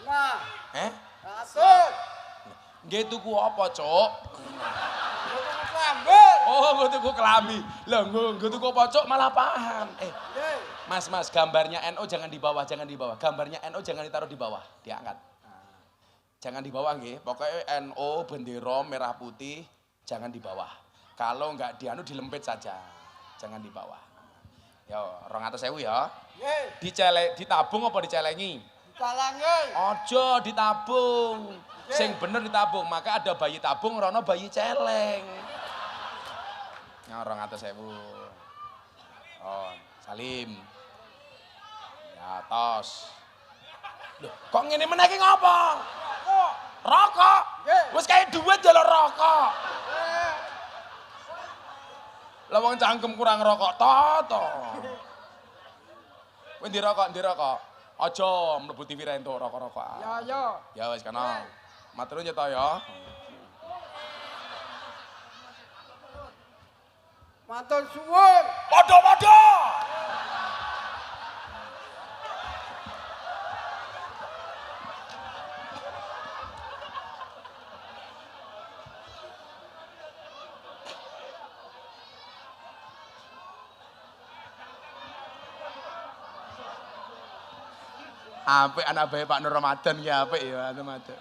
[SPEAKER 3] 5. 100.
[SPEAKER 1] Nggih tuku apa, Cuk?
[SPEAKER 3] Untuk kelambi.
[SPEAKER 1] Oh, nggo tuku kelambi. Lah nggo tuku apa, Cuk? Malah paham.
[SPEAKER 3] Nggih.
[SPEAKER 1] Mas, gambarnya NO jangan di bawah, jangan di bawah. Gambarnya NO jangan ditaruh di bawah, diangkat. Jangan di bawah nggih. Pokoknya NO bendera merah putih jangan di bawah. Kalau enggak dilempit saja. Jangan di bawah. Yo, 200.000 ya.
[SPEAKER 3] Nggih.
[SPEAKER 1] Ditabung apa dicelengi?
[SPEAKER 3] Dicalangi.
[SPEAKER 1] Ojo ditabung. Sing bener ditabung, maka ada bayi tabung, rono bayi celeng. Ya 200.000. Oh, Salim. Ya tos. Loh, kok ngene meneh iki ngopo? Rokok. Wis kaya duit njaluk rokok. Lah wong cangkem kurang rokok to. Kowe ndirokok. Aja mlebu TV ra entuk rokok-rokokan.
[SPEAKER 3] Ya.
[SPEAKER 1] Ya wis kana. Matur nuwun to ya.
[SPEAKER 3] Matur suwun.
[SPEAKER 1] Padha-padha. Apik anak bae Pak Nur Ramadan ki apik ya Ramadan.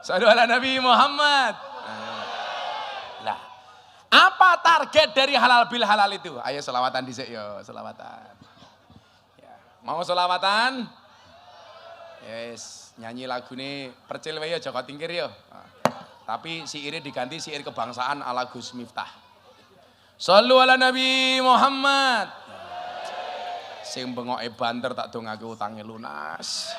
[SPEAKER 1] Sallu ala Nabi Muhammad. Lah, apa target dari halal bil halal itu? Ayo selawatan dhisik yo, selawatan. Ya, mau selawatan? Yes, nyanyi lagu ini percil wae ya Joko Tingkir yo. Tapi siire diganti siir kebangsaan ala Gus Miftah. Sallu ala Nabi Muhammad. Sing bengoke banter tak dongake utange lunas.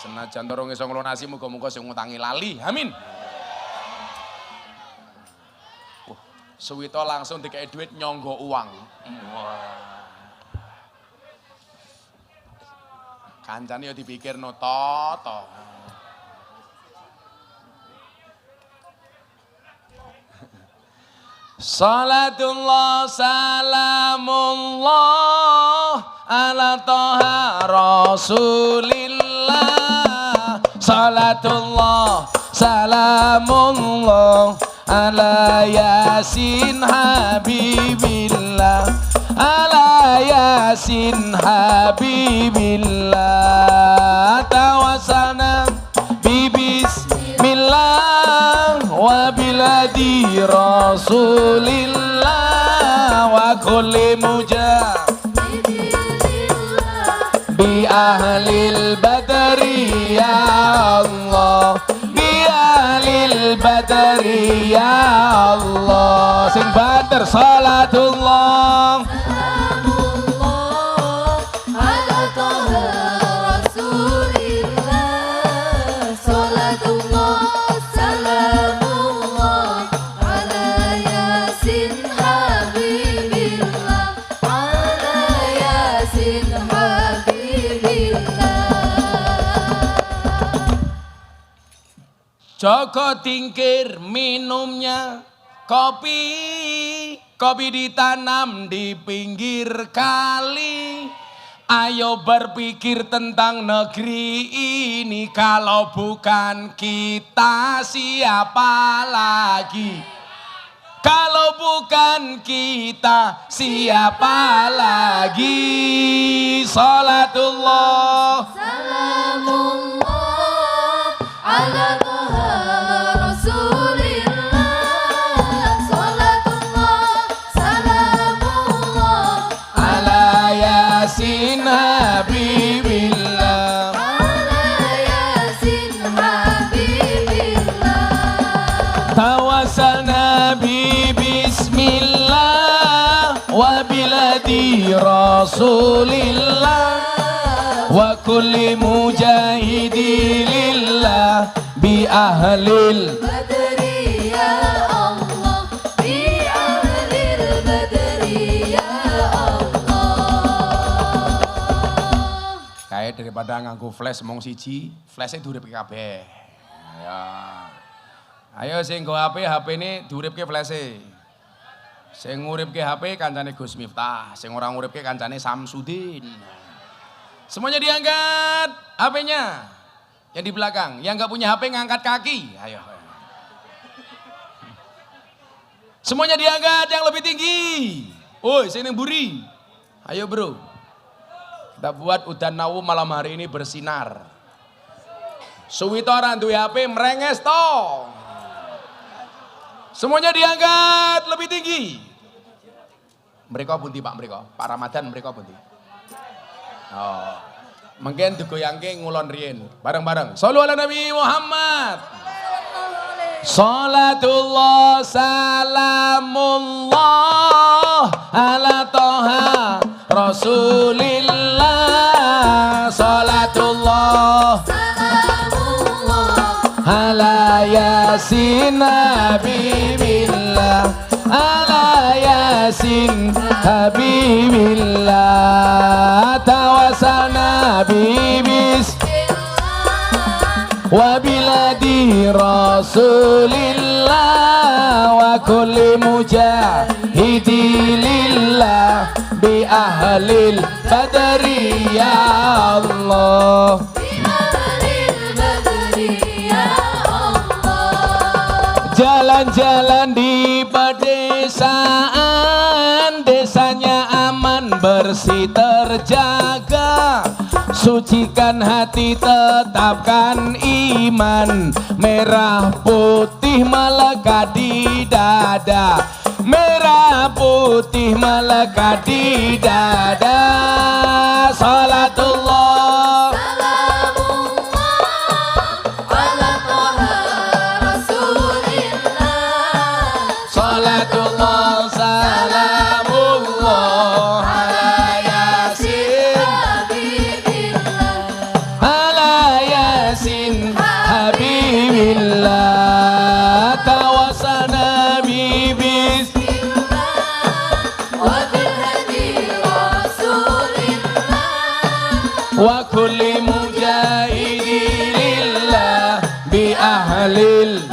[SPEAKER 1] Senajan durung iso nglunasi muga-muga sing ngutangi lali. Amin. Suwito langsung dikei duit nyonggo uang. Kancane yo dipikirno to. Salatullah salamullah ala toha rasulillah. Salatullah salamullah ala yasin habibillah. Ala yasin habibillah. Tawasana bibismillah wa biladi rasulillah wa kulli bi ahlil badri ya Allah, bi ahlil badri ya Allah. Sing badar salatullah
[SPEAKER 4] ala toha rasulillah. Salatullah salamullah ala yasin habibillah. Ala yasin habibillah.
[SPEAKER 1] Joko Tingkir minumnya kopi ditanam di pinggir kali. Ayo berpikir tentang negeri ini, kalau bukan kita siapa lagi? Kalau bukan kita siapa lagi? Salatullah
[SPEAKER 4] Salamullah ala toha rasulillah. Salatullah salamullah
[SPEAKER 1] ala yasin habibillah.
[SPEAKER 4] ala yasin habibillah.
[SPEAKER 1] Tawassalna bi bismillah wa biladi rasulillah wa kulli mujahidi lillah bi ahlil
[SPEAKER 4] Badri ya Allah, bi ahlil badri ya Allah.
[SPEAKER 1] kayak daripada nganggo flash mong siji, flashnya diuripke kabeh. Ya. Ayo sing nggo HP ini diuripke flash-e. Sing nguripke HP kancane Gus Miftah, sing ora nguripke kancane Samsudin. Semuanya diangkat HP-nya. Yang di belakang, yang nggak punya HP ngangkat kaki. Ayo. Semuanya diangkat yang lebih tinggi. Woi, sini buri. Ayo bro. Kita buat udan nawu malam hari ini bersinar. Suwito ora duwe HP merenges to. Semuanya diangkat lebih tinggi. Mereka bunti Pak, mereka. Pak Ramadan mereka bunti. Oh. Mungkin digoyangke ngulon riyen. Bareng-bareng. Shallu ala Nabi Muhammad. Salatullah salamullah ala toha rasulillah. Salatullah
[SPEAKER 4] Salamullah
[SPEAKER 1] yasin habibillah, ala yasin habibillah, tawassalna bibis wa biladi rasulillah wa kulli mujahidi lillah bi ahlil badri ya Allah. Jalan-jalan di pedesaan, desanya aman bersih terjaga, sucikan hati tetapkan iman, merah putih melekat di dada, merah putih melekat di dada. Salatullah salatullah salamullah ala yasin ala yasin habibillah, tawassalna bibis wa kulli mujahidi lillah bi ahlil.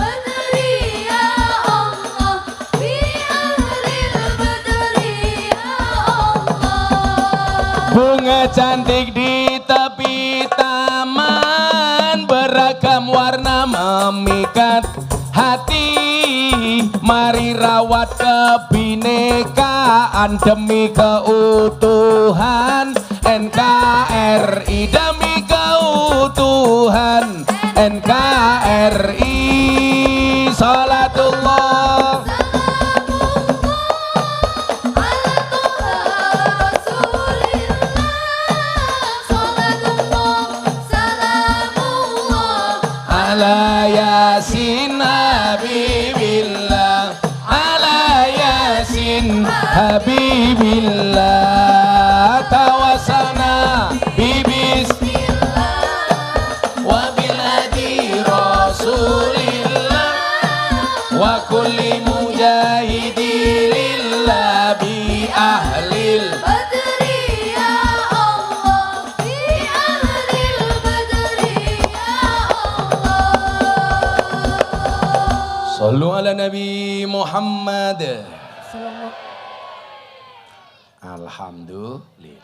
[SPEAKER 1] Bunga cantik di tepi taman, beragam warna memikat hati, mari rawat kebinekaan demi keutuhan NKRI, demi keutuhan NKRI. Salatullah ala yasin habibillah, ala yasin habibillah, tawassalna bibis wa biladi rasulillah wa kulli mujahidi lillah bi ahlil. Sallu ala Nabi Muhammad. Alhamdulillah.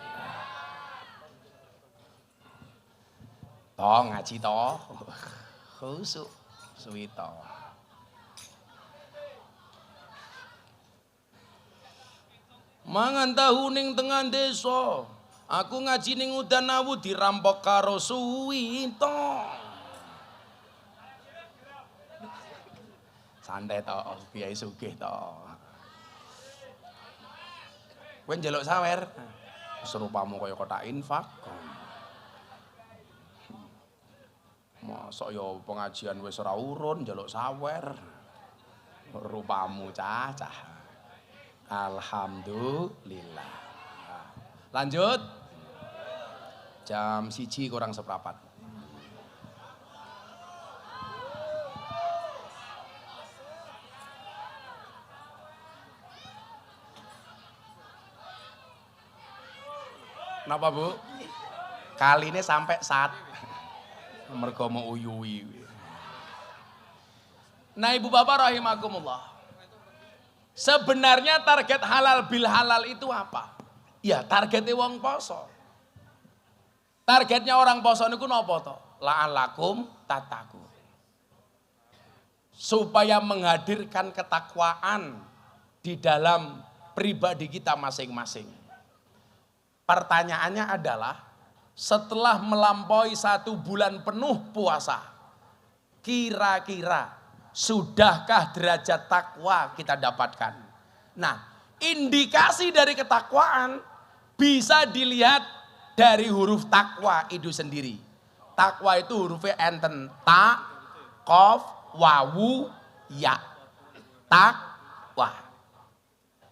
[SPEAKER 1] Toh ngaji toh. Khusuk suwi toh. Mangan tahu ning tengah desa. Aku ngaji ning udan awu dirampok karo suwi toh. Santai toh, kiai sugih toh. Kowe njaluk sawer, serupamu kaya kotak infak. Mosok ya pengajian wis ora urun njaluk sawer. Rupamu cacah. Alhamdulillah. Lanjut. Jam 1 kurang seprapat. Kenapa Bu? Kali ini sampai saat mergo mau uyui. Nah Ibu Bapak rahimakumullah. Sebenarnya target halal bil halal itu apa? Ya targetnya wong poso. Targetnya orang poso niku napa to? La'alakum tattaqun. Supaya menghadirkan ketakwaan di dalam pribadi kita masing-masing. Pertanyaannya adalah setelah melampaui 1 bulan penuh puasa, kira-kira sudahkah derajat takwa kita dapatkan? Nah, indikasi dari ketakwaan bisa dilihat dari huruf takwa itu sendiri. Takwa itu hurufnya enten, ta, kof, wawu, ya. Takwa.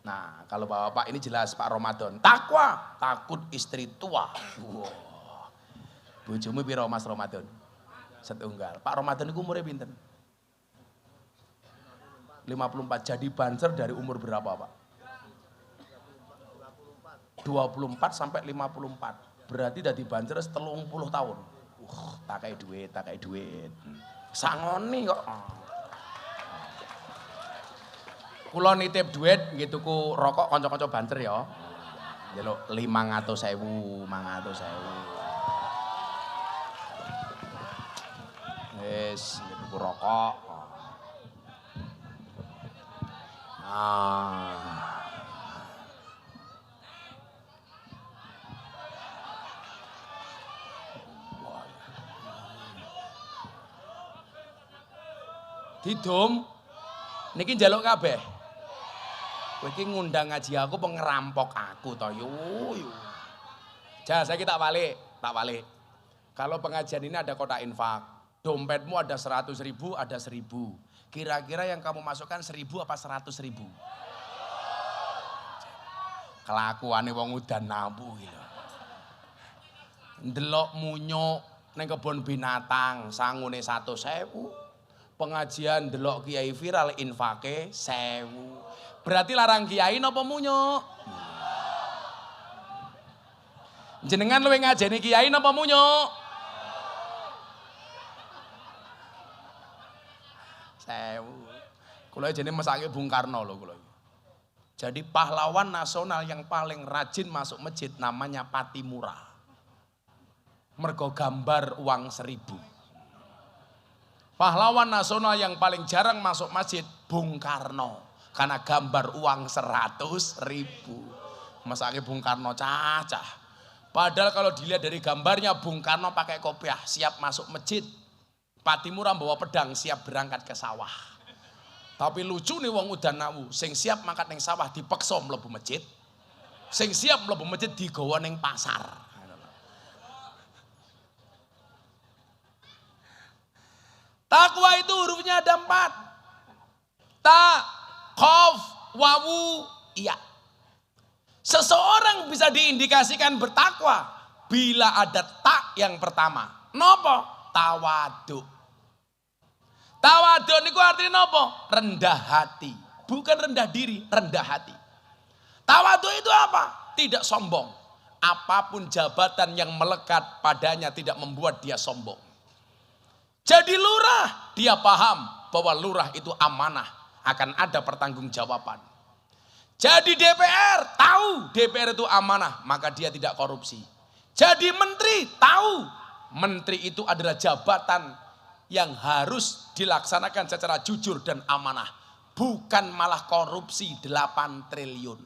[SPEAKER 1] Nah, kalau Bapak ini jelas Pak Ramadan. Takwa, takut istri tua. Wow. Bojomu piro Mas Ramadan? Setunggal. Pak Ramadan itu umurnya pinten?
[SPEAKER 2] 54. Jadi banser dari umur berapa, Pak? 24 sampai 54. Berarti dari banser 30 tahun. Tak kayak duit. Sangoni kok. Kula nitip duit nggih tuku rokok kanca-kanca banter ya. Njaluk 500.000, 500.000. Wis nggih tuku rokok. Didum niki njaluk kabeh. Kowe iki ngundang ngaji aku pengerampok aku to yo. Jah saiki tak balik. Kalau pengajian ini ada kotak infak, dompetmu ada 100.000, ada 1.000. Kira-kira yang kamu masukkan 1.000 apa 100.000? Kelakuane wong udan nabu gitu. Ndelok munyuk ning kebon binatang sangune 100.000. Pengajian ndelok kiai viral infake 1.000. Berarti larang kiai napa munyuk? Jenengan luwih ngajeni kiai napa munyuk? 1.000. Kula jenenge mesake Bung Karno lho kula. Jadi pahlawan nasional yang paling rajin masuk masjid namanya Patimura. Mergo gambar uang 1.000. Pahlawan nasional yang paling jarang masuk masjid Bung Karno. Karena gambar uang 100.000. Masake Bung Karno cacah. Padahal kalau dilihat dari gambarnya Bung Karno pakai kopiah siap masuk masjid. Patimura bawa pedang siap berangkat ke sawah. Tapi lucu nih wong udan nawu, sing siap mangkat ning sawah dipeksa mlebu masjid. Sing siap mlebu masjid digawa ning pasar. Takwa itu hurufnya ada 4. Ta, Qaf, wawu, iya. Seseorang bisa diindikasikan bertakwa bila ada tak yang pertama. Nopo? Tawaduk. Tawaduk niku artinya nopo? Rendah hati. Bukan rendah diri, rendah hati. Tawaduk itu apa? Tidak sombong. Apapun jabatan yang melekat padanya tidak membuat dia sombong. Jadi lurah, dia paham bahwa lurah itu amanah, akan ada pertanggungjawaban. Jadi DPR, tahu DPR itu amanah, maka dia tidak korupsi. Jadi menteri, tahu menteri itu adalah jabatan yang harus dilaksanakan secara jujur dan amanah. Bukan malah korupsi 8 triliun.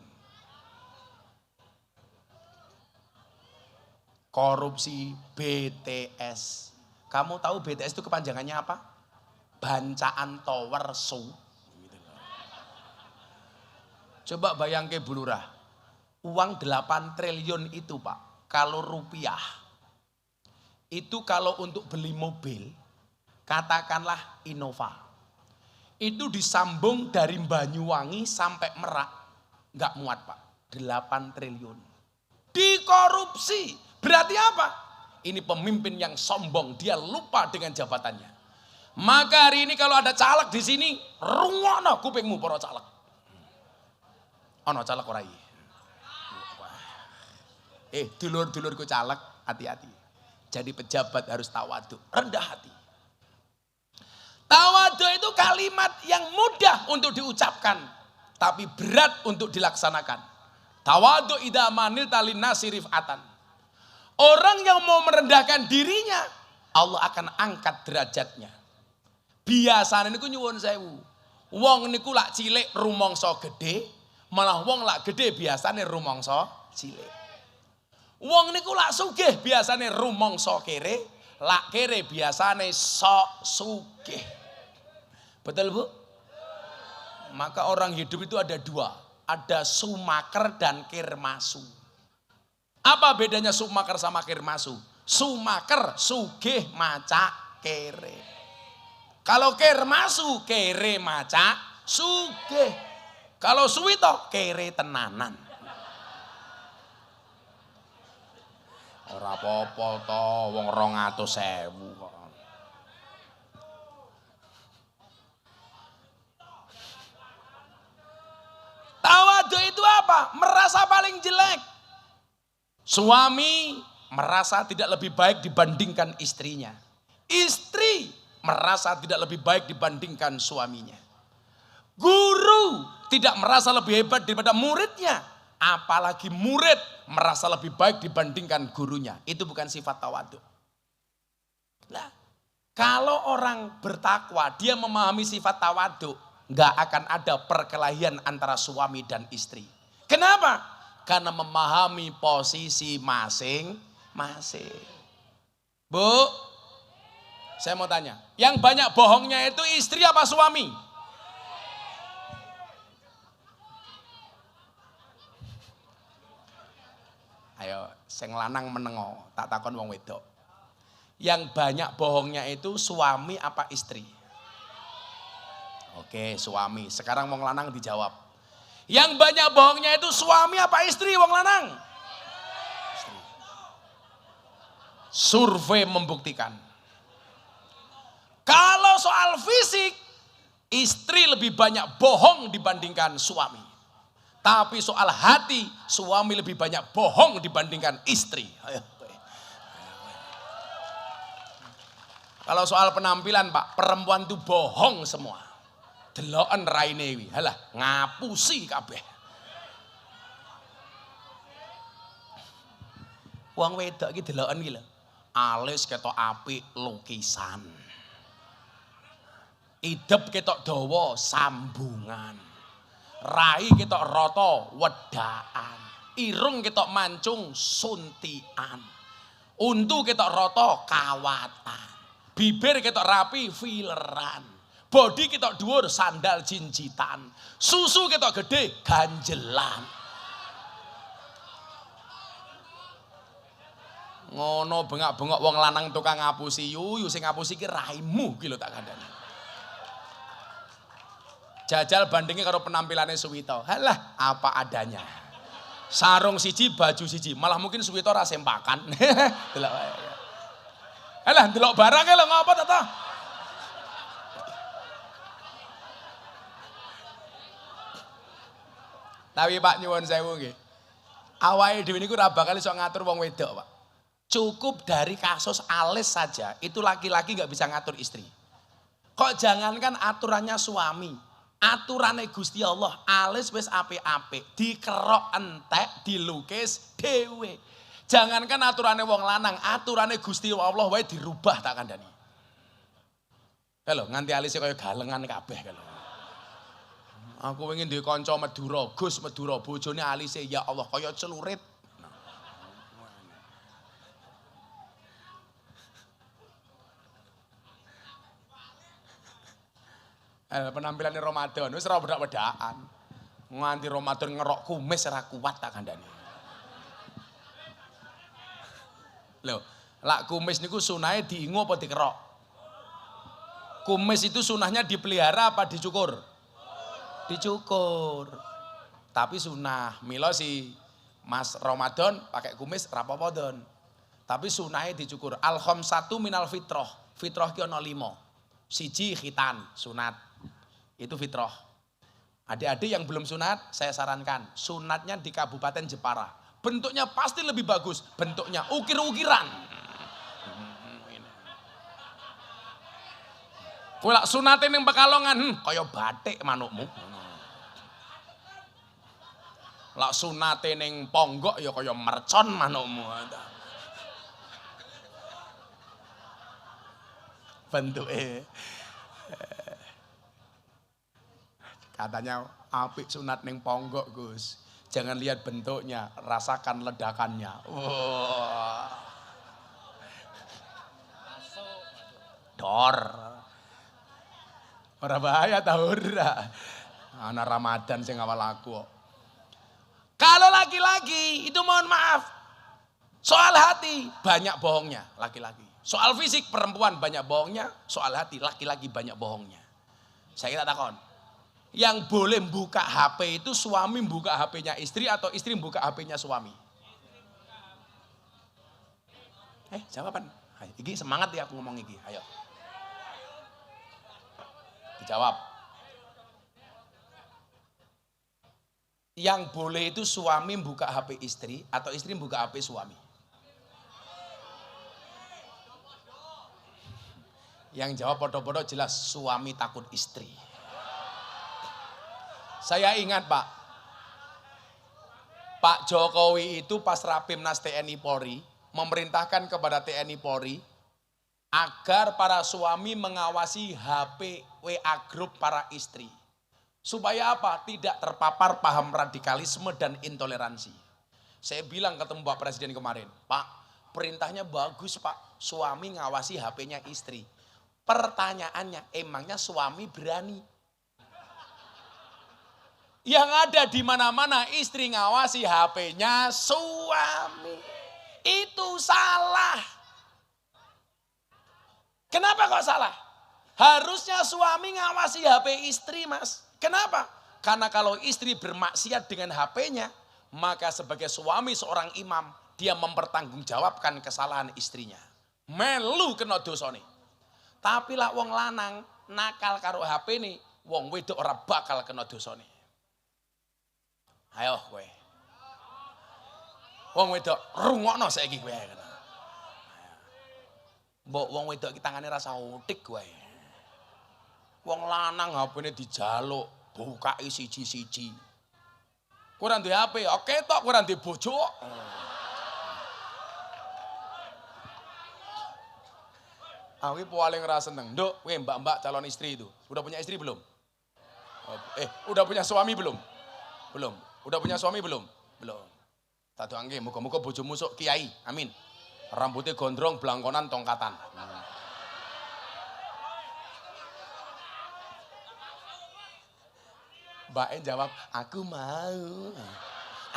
[SPEAKER 2] Korupsi BTS. Kamu tahu BTS itu kepanjangannya apa? Bancaan Tower Show. Coba bayangke Bu Lurah. Uang 8 triliun itu Pak. Kalau rupiah. Itu kalau untuk beli mobil. Katakanlah Innova. Itu disambung dari Banyuwangi sampai Merak. Enggak muat Pak. 8 triliun. Dikorupsi. Berarti apa? Ini pemimpin yang sombong, dia lupa dengan jabatannya. Maka hari ini kalau ada caleg di sini, rungokno kupingmu para caleg. Ono caleg ora iki. Dulur-dulurku caleg, hati-hati. Jadi pejabat harus tawaduk, rendah hati. Tawaduk itu kalimat yang mudah untuk diucapkan, tapi berat untuk dilaksanakan. Tawaduk idza manilta linnasi rif'atan. Orang yang mau merendahkan dirinya, Allah akan angkat derajatnya. Biasanya niku nyuwun sewu. Wong niku lak cilik rumangsa gede, malah wong lak gede biasane rumangsa cilik. Wong niku lak sugih biasane rumangsa kere, lak kere biasane sok sugih. Betul Bu? Maka orang hidup itu ada 2, ada sumaker dan kirmasu. Apa bedanya sumaker sama kirmasu? Sumaker sugih maca kere. Kalau kirmasu kere maca sugih. Kalau suwito kere tenanan. Ora apa-apa to wong 200.000 kok. apa? Merasa paling jelek. Suami merasa tidak lebih baik dibandingkan istrinya. Istri merasa tidak lebih baik dibandingkan suaminya. Guru tidak merasa lebih hebat daripada muridnya. Apalagi murid merasa lebih baik dibandingkan gurunya. Itu bukan sifat tawadhu. Nah, kalau orang bertakwa, dia memahami sifat tawadhu, nggak akan ada perkelahian antara suami dan istri. Kenapa? Karena memahami posisi masing-masing. Bu, saya mau tanya, yang banyak bohongnya itu istri apa suami? Ayo, sing lanang menengo, tak takon wong wedok. Yang banyak bohongnya itu suami apa istri? Oke, suami. Sekarang wong lanang dijawab. Yang banyak bohongnya itu suami apa istri, wong lanang? Istri. Survei membuktikan. Kalau soal fisik, istri lebih banyak bohong dibandingkan suami. Tapi soal hati, suami lebih banyak bohong dibandingkan istri. Ayo. Kalau soal penampilan Pak, perempuan itu bohong semua. Deloken raine wi, halah ngapusi kabeh. Wong wedok iki deloken iki lho. Alis ketok apik lukisan. Idep ketok dawa sambungan. Rai ketok rata wedaan. Irung ketok mancung suntian. Untu ketok rata kawatan. Bibir ketok rapi fileran. Bodi ketok dhuwur sandal jinjitan. Susu ketok gede ganjelan. Ngono bengak-bengok wong lanang tukang ngapusi yuyu sing ngapusi ki raimu ki lho tak kandhani. Jajal bandingnya karo penampilannya Suwito. Halah apa adanya. Sarung siji baju siji, malah mungkin Suwito ra sempakan. Delok wae. Halah delok barang lho ngopo ta? Tapi Pak nyuwun sewu nggih. Awake dhewe niku ora bakal iso ngatur wong wedok, Pak. Cukup dari kasus alis saja, itu laki-laki nggak bisa ngatur istri. Kok jangankan aturannya suami, aturannya Gusti Allah, alis wis apik-apik, dikerok entek, dilukis dhewe. Jangankan aturannya wong lanang, aturannya Gusti Allah wae dirubah tak kandhani. Halo, nganti alisnya kaya galengan kabeh kalau. Aku ingin duwe kanca Madura, Gus Madura, bojone alise ya Allah kaya celurit. Penampilannya Ramadan, wis ora bedak-bedakan. Nganti Ramadan ngerok kumis ora kuat tak kandhani. Lho, lak kumis niku sunahe diingu apa dikerok? Kumis itu sunahnya dipelihara apa dicukur? Dicukur. Tapi sunah, mila si Mas Ramadan pakai kumis ra apa-apa don. Tapi sunahe dicukur. Al-khamsatu minal fitrah. Fitrah ki ana 5. Siji khitan, sunat. Itu fitrah. Adik-adik yang belum sunat, saya sarankan sunatnya di Kabupaten Jepara. Bentuknya pasti lebih bagus. Bentuknya ukir-ukiran. Kowe lak sunate ning Pekalongan, kaya batik manukmu. Lak sunate ning Ponggok ya kaya mercon manukmu. Bentuke katanya apik sunat ning Ponggok Gus. Jangan lihat bentuknya, rasakan ledakannya. Wah. Dor. Ora bahaya ta ora. Ana Ramadan sing awal aku. Kalau laki-laki itu mohon maaf. Soal hati banyak bohongnya laki-laki. Soal fisik perempuan banyak bohongnya, soal hati laki-laki banyak bohongnya. Saya tak takon. Yang boleh buka HP itu suami buka HP-nya istri atau istri buka HP-nya suami? Jawaban. Iki semangat ya aku ngomong iki. Ayo. Dijawab. Yang boleh itu suami buka HP istri atau istri buka HP suami? Yang jawab podo-podo jelas suami takut istri. Saya ingat Pak Jokowi itu pas Rapimnas TNI Polri memerintahkan kepada TNI Polri agar para suami mengawasi HP WA grup para istri. Supaya apa? Tidak terpapar paham radikalisme dan intoleransi. Saya bilang ketemu Pak Presiden kemarin, Pak, perintahnya bagus Pak, suami ngawasi HP-nya istri. Pertanyaannya, emangnya suami berani? Yang ada di mana-mana istri ngawasi HP-nya suami. Itu salah. Kenapa kok salah? Harusnya suami ngawasi HP istri, Mas. Kenapa? Karena kalau istri bermaksiat dengan HP-nya, maka sebagai suami seorang imam, dia mempertanggungjawabkan kesalahan istrinya. Melu kena dosane. Tapi lah wong lanang nakal karo HP ini, wong wedok ora bakal kena dosane. Ayo kowe. Wong wedok rungokno saiki kowe. Mbok wong wedok iki tangane rasa utik kowe. Wong lanang HP-ne dijaluk, bukai siji-siji. Kowe ora duwe HP, oke tok kowe ora duwe bojo. Aku paling ngerasa seneng. Nduk, weh mbak-mbak calon istri itu. Udah punya istri belum? Udah punya suami belum? Belum. Udah punya suami belum? Belum. Tak doangke, muga-muga bojomu sok kiai. Amin. Rambutnya gondrong, belangkonan, tongkatan. Mbaknya jawab, aku mau.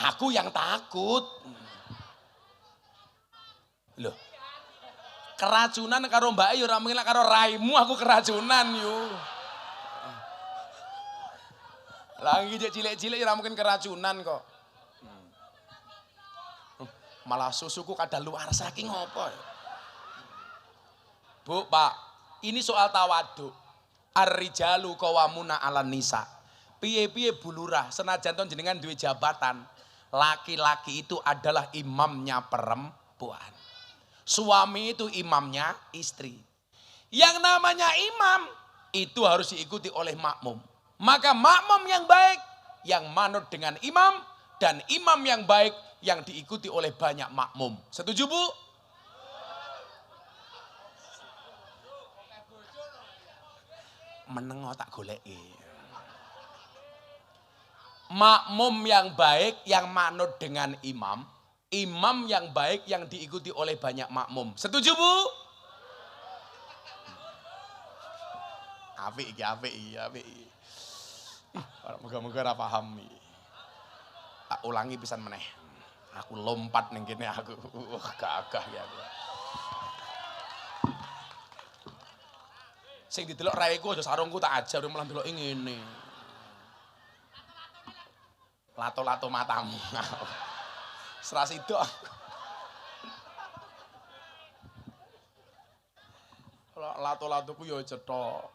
[SPEAKER 2] Aku yang takut. Loh. Keracunan karo Mbak Ayu ora mungkin karo raimu aku keracunan yo. Lagi cilik-cilik ora mungkin keracunan kok. Malah susuku kada luar saking ngopo. Bu, Pak, ini soal tawadhu. Ar-rijalu qawwamuna 'alan nisa. Piye-piye bulurah senajan ton jenengan duwe jabatan, laki-laki itu adalah imamnya perempuan. Suami itu imamnya istri. Yang namanya imam itu harus diikuti oleh makmum. Maka makmum yang baik yang manut dengan imam dan imam yang baik yang diikuti oleh banyak makmum. Setuju Bu? Meneng tak goleki. Makmum yang baik yang manut dengan imam. Imam yang baik yang diikuti oleh banyak makmum. Setuju Bu? Apik iki. Moga-moga ora paham iki. Tak ulangi pisan meneh. Aku lompat ning kene aku. Gagah ya aku. Sing didelok raiku aja sarungku tak ajar malah ndeloki ngene. Lato-lato matamu. Serasido. Kalau lato-latoku ya cetok.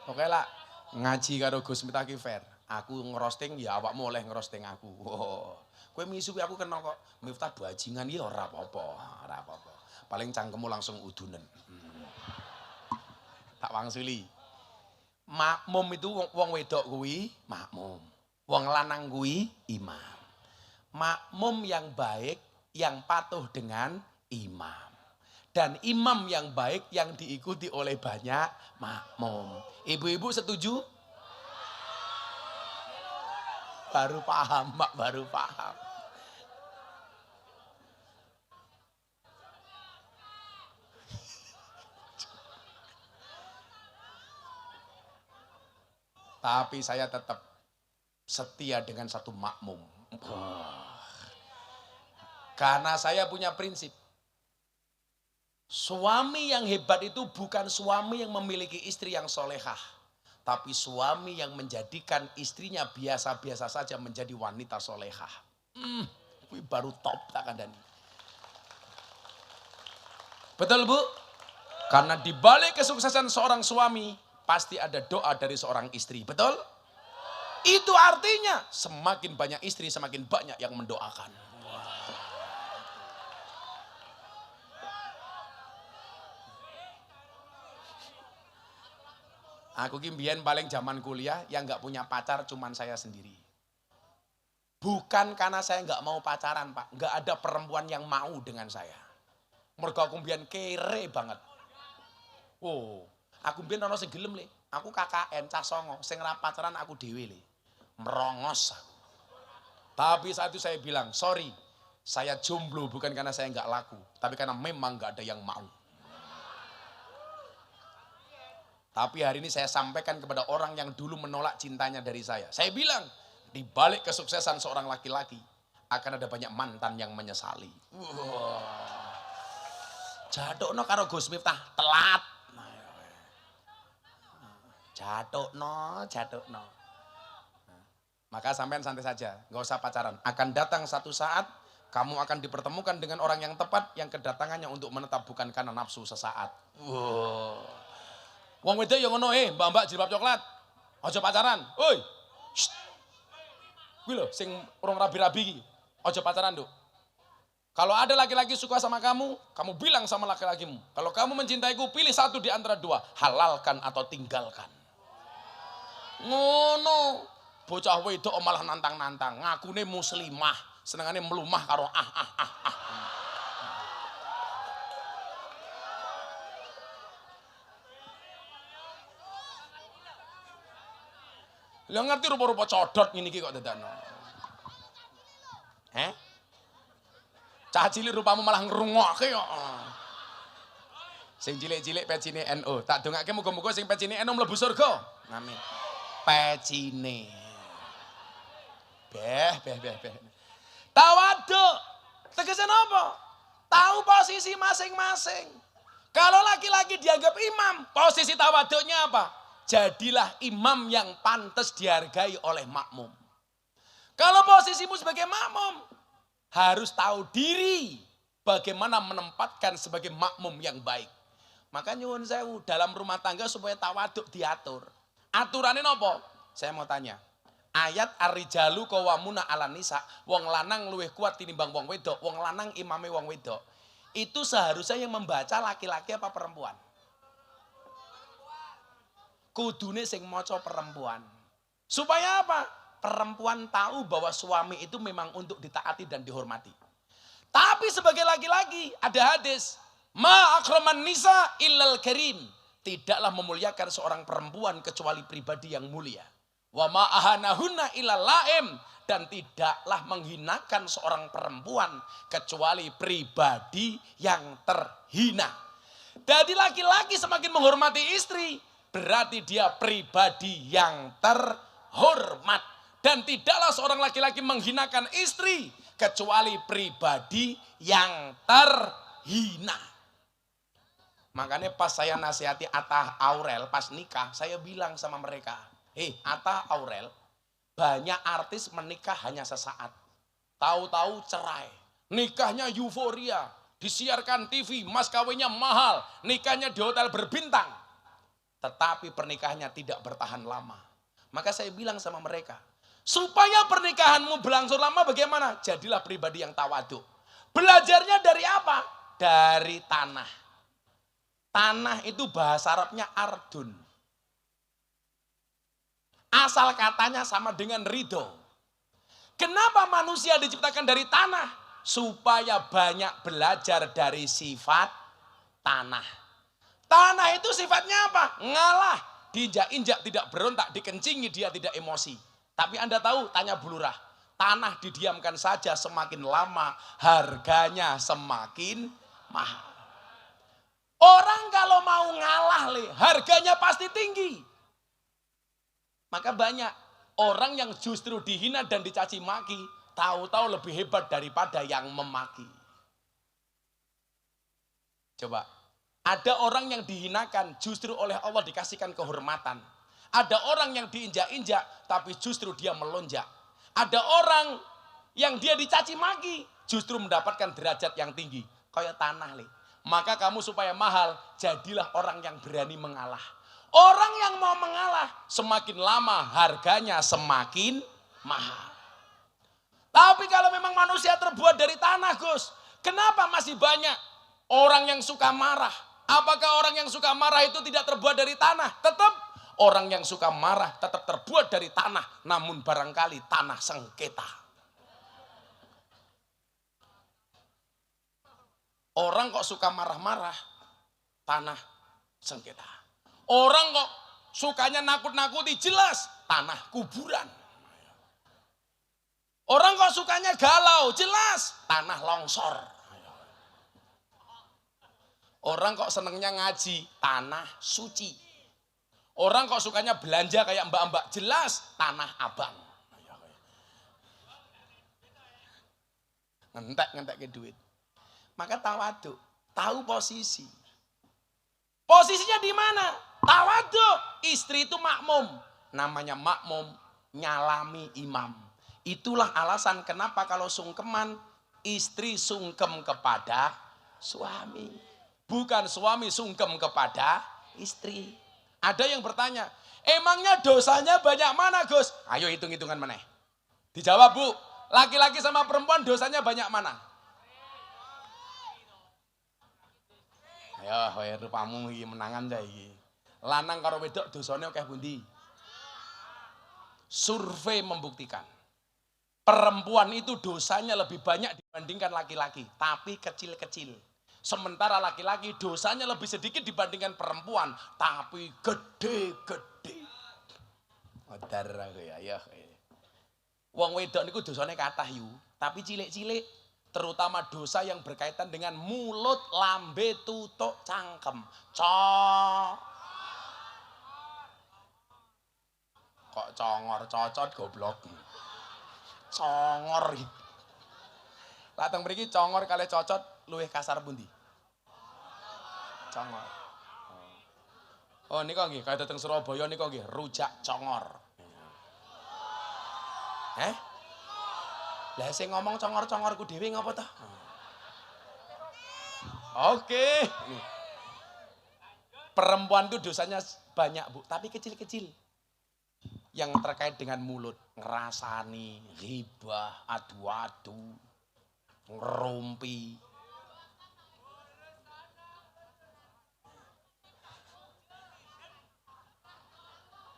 [SPEAKER 2] Oke lah, ngaji karo Gus Miftah fair. Aku ngerosting ya awakmu oleh ngerosting aku. Wow. Kowe misu aku kena kok Miftah bajingan ya ora apa-apa. Paling cangkemmu langsung udunen. Tak wangsuli. Makmum itu wong wedok kuwi makmum. Wong lanang kuwi imam. Makmum yang baik yang patuh dengan imam. Dan imam yang baik yang diikuti oleh banyak makmum. Ibu-ibu setuju? Baru paham, Mak, baru paham. Tapi saya tetap setia dengan satu makmum. Karena saya punya prinsip. Suami yang hebat itu bukan suami yang memiliki istri yang solehah. Tapi suami yang menjadikan istrinya biasa-biasa saja menjadi wanita solehah. Ini baru top tak kandani. Betul Bu? Karena di balik kesuksesan seorang suami, pasti ada doa dari seorang istri. Betul? Itu artinya semakin banyak istri, semakin banyak yang mendoakan. Aku kimbian paling zaman kuliah yang nggak punya pacar cuman saya sendiri. Bukan karena saya nggak mau pacaran, Pak. Nggak ada perempuan yang mau dengan saya. Mergo aku mbiyen kere banget. Oh, aku mbiyen ana sing gelem le. Aku KKN cah songo, sing ra pacaran aku dhewe le. Merongos. Tapi saat itu saya bilang, sorry, saya jomblo bukan karena saya nggak laku, tapi karena memang nggak ada yang mau. Tapi hari ini saya sampaikan kepada orang yang dulu menolak cintanya dari saya. Saya bilang, di balik kesuksesan seorang laki-laki akan ada banyak mantan yang menyesali. Jadukno karo Gus Miftah telat. Jadukno. Maka sampean santai saja, nggak usah pacaran. Akan datang satu saat kamu akan dipertemukan dengan orang yang tepat yang kedatangannya untuk menetap bukan karena nafsu sesaat. Wong wedok yang ngono, mbak-mbak jilbab coklat. Aja pacaran. Oi. Kuwi lho sing urung rabi-rabi iki. Aja pacaran, Nduk. Kalau ada laki-laki suka sama kamu bilang sama laki-lakimu, kalau kamu mencintaiku, pilih satu di antara dua, halalkan atau tinggalkan. Ngono. Bocah wedok malah nantang-nantang, ngakune muslimah, senengane melumah karo Lah ngerti rupa-rupa codot ngene iki kok dadakno. Cah cilik rupamu malah ngrungokke kok. Sing cilik-cilik pecine NU. Tak dongake muga-muga sing pecine NU mlebu surga. Amin. Pecine. Beh. Tawaduk. Tegese napa? Tahu posisi masing-masing. Kalau laki-laki dianggap imam, posisi tawaduknya apa? Jadilah imam yang pantas dihargai oleh makmum. Kalau posisimu sebagai makmum, harus tahu diri bagaimana menempatkan sebagai makmum yang baik. Maka nyuwun sewu dalam rumah tangga supaya tawaduk diatur. Aturannya nopo? Saya mau tanya. Ayat ar-rijalu qawwamuna 'alan nisa, wong lanang luwih kuat tinimbang wong wedok, wong lanang imame wong wedok. Itu seharusnya yang membaca laki-laki apa perempuan? Kudune sing maca perempuan. Supaya apa? Perempuan tahu bahwa suami itu memang untuk ditaati dan dihormati. Tapi sebagai laki-laki ada hadis, ma akraman nisa illal karim. Tidaklah memuliakan seorang perempuan kecuali pribadi yang mulia. Wa ma ahanahunna illal laim. Dan tidaklah menghinakan seorang perempuan kecuali pribadi yang terhina. Jadi laki-laki semakin menghormati istri, berarti dia pribadi yang terhormat. Dan tidaklah seorang laki-laki menghinakan istri kecuali pribadi yang terhina. Makanya pas saya nasihati Atta Aurel pas nikah, saya bilang sama mereka, Atta Aurel, banyak artis menikah hanya sesaat. Tahu-tahu cerai. Nikahnya euforia, disiarkan TV, mas kawinnya mahal, nikahnya di hotel berbintang. Tetapi pernikahannya tidak bertahan lama. Maka saya bilang sama mereka, supaya pernikahanmu berlangsung lama bagaimana? Jadilah pribadi yang tawaduk. Belajarnya dari apa? Dari tanah. Tanah itu bahasa Arabnya ardun. Asal katanya sama dengan ridho. Kenapa manusia diciptakan dari tanah? Supaya banyak belajar dari sifat tanah. Tanah itu sifatnya apa? Ngalah, diinjak-injak tidak berontak, dikencingi dia tidak emosi. Tapi Anda tahu, tanya Bu Lurah, tanah didiamkan saja semakin lama harganya semakin mahal. Orang kalau mau ngalah harganya pasti tinggi. Maka banyak orang yang justru dihina dan dicaci maki, tahu-tahu lebih hebat daripada yang memaki. Coba. Ada orang yang dihinakan justru oleh Allah dikasihkan kehormatan. Ada orang yang diinjak-injak tapi justru dia melonjak. Ada orang yang dia dicaci maki justru mendapatkan derajat yang tinggi. Kayak tanah. Maka kamu supaya mahal, jadilah orang yang berani mengalah. Orang yang mau mengalah, semakin lama harganya semakin mahal. Tapi kalau memang manusia terbuat dari tanah, Gus, kenapa masih banyak orang yang suka marah? Apakah orang yang suka marah itu tidak terbuat dari tanah? Tetap orang yang suka marah tetap terbuat dari tanah, namun barangkali tanah sengketa. Orang kok suka marah-marah, tanah sengketa. Orang kok sukanya nakut-nakuti, jelas tanah kuburan. Orang kok sukanya galau, jelas tanah longsor. Orang kok senengnya ngaji, tanah suci. Orang kok sukanya belanja kayak mbak-mbak, jelas tanah abang. Ngentek ke duit. Maka tawaduk, tahu posisi. Posisinya di mana? Tawaduk, istri itu makmum. Namanya makmum, nyalami imam. Itulah alasan kenapa kalau sungkeman, istri sungkem kepada suami. Bukan suami sungkem kepada istri. Ada yang bertanya, emangnya dosanya banyak mana, Gus? Ayo hitung-hitungan mana? Dijawab, Bu. Laki-laki sama perempuan dosanya banyak mana? Ayo, rupamu iki menangan ta iki. Lanang karo wedok dosane akeh pundi? Survei membuktikan perempuan itu dosanya lebih banyak dibandingkan laki-laki, tapi kecil-kecil. Sementara laki-laki dosanya lebih sedikit dibandingkan perempuan, tapi gede-gede. Odar aku ya. Wong wedok niku dosane kathah yu, tapi cilik-cilik. Terutama dosa yang berkaitan dengan mulut, lambe, tutuk, cangkem. Kok congor, cocot, goblok. Congor. Latang mriki congor kali cocot luwih kasar pundi? Congor. Oh nika nggih kaya teng Surabaya nika nggih rujak congor. Lah sing ngomong congor-congorku dhewe ngapa ta? Oke. Perempuan itu dosanya banyak, Bu, tapi kecil-kecil. Yang terkait dengan mulut, ngerasani, ghibah, adu-adu, ngerumpi.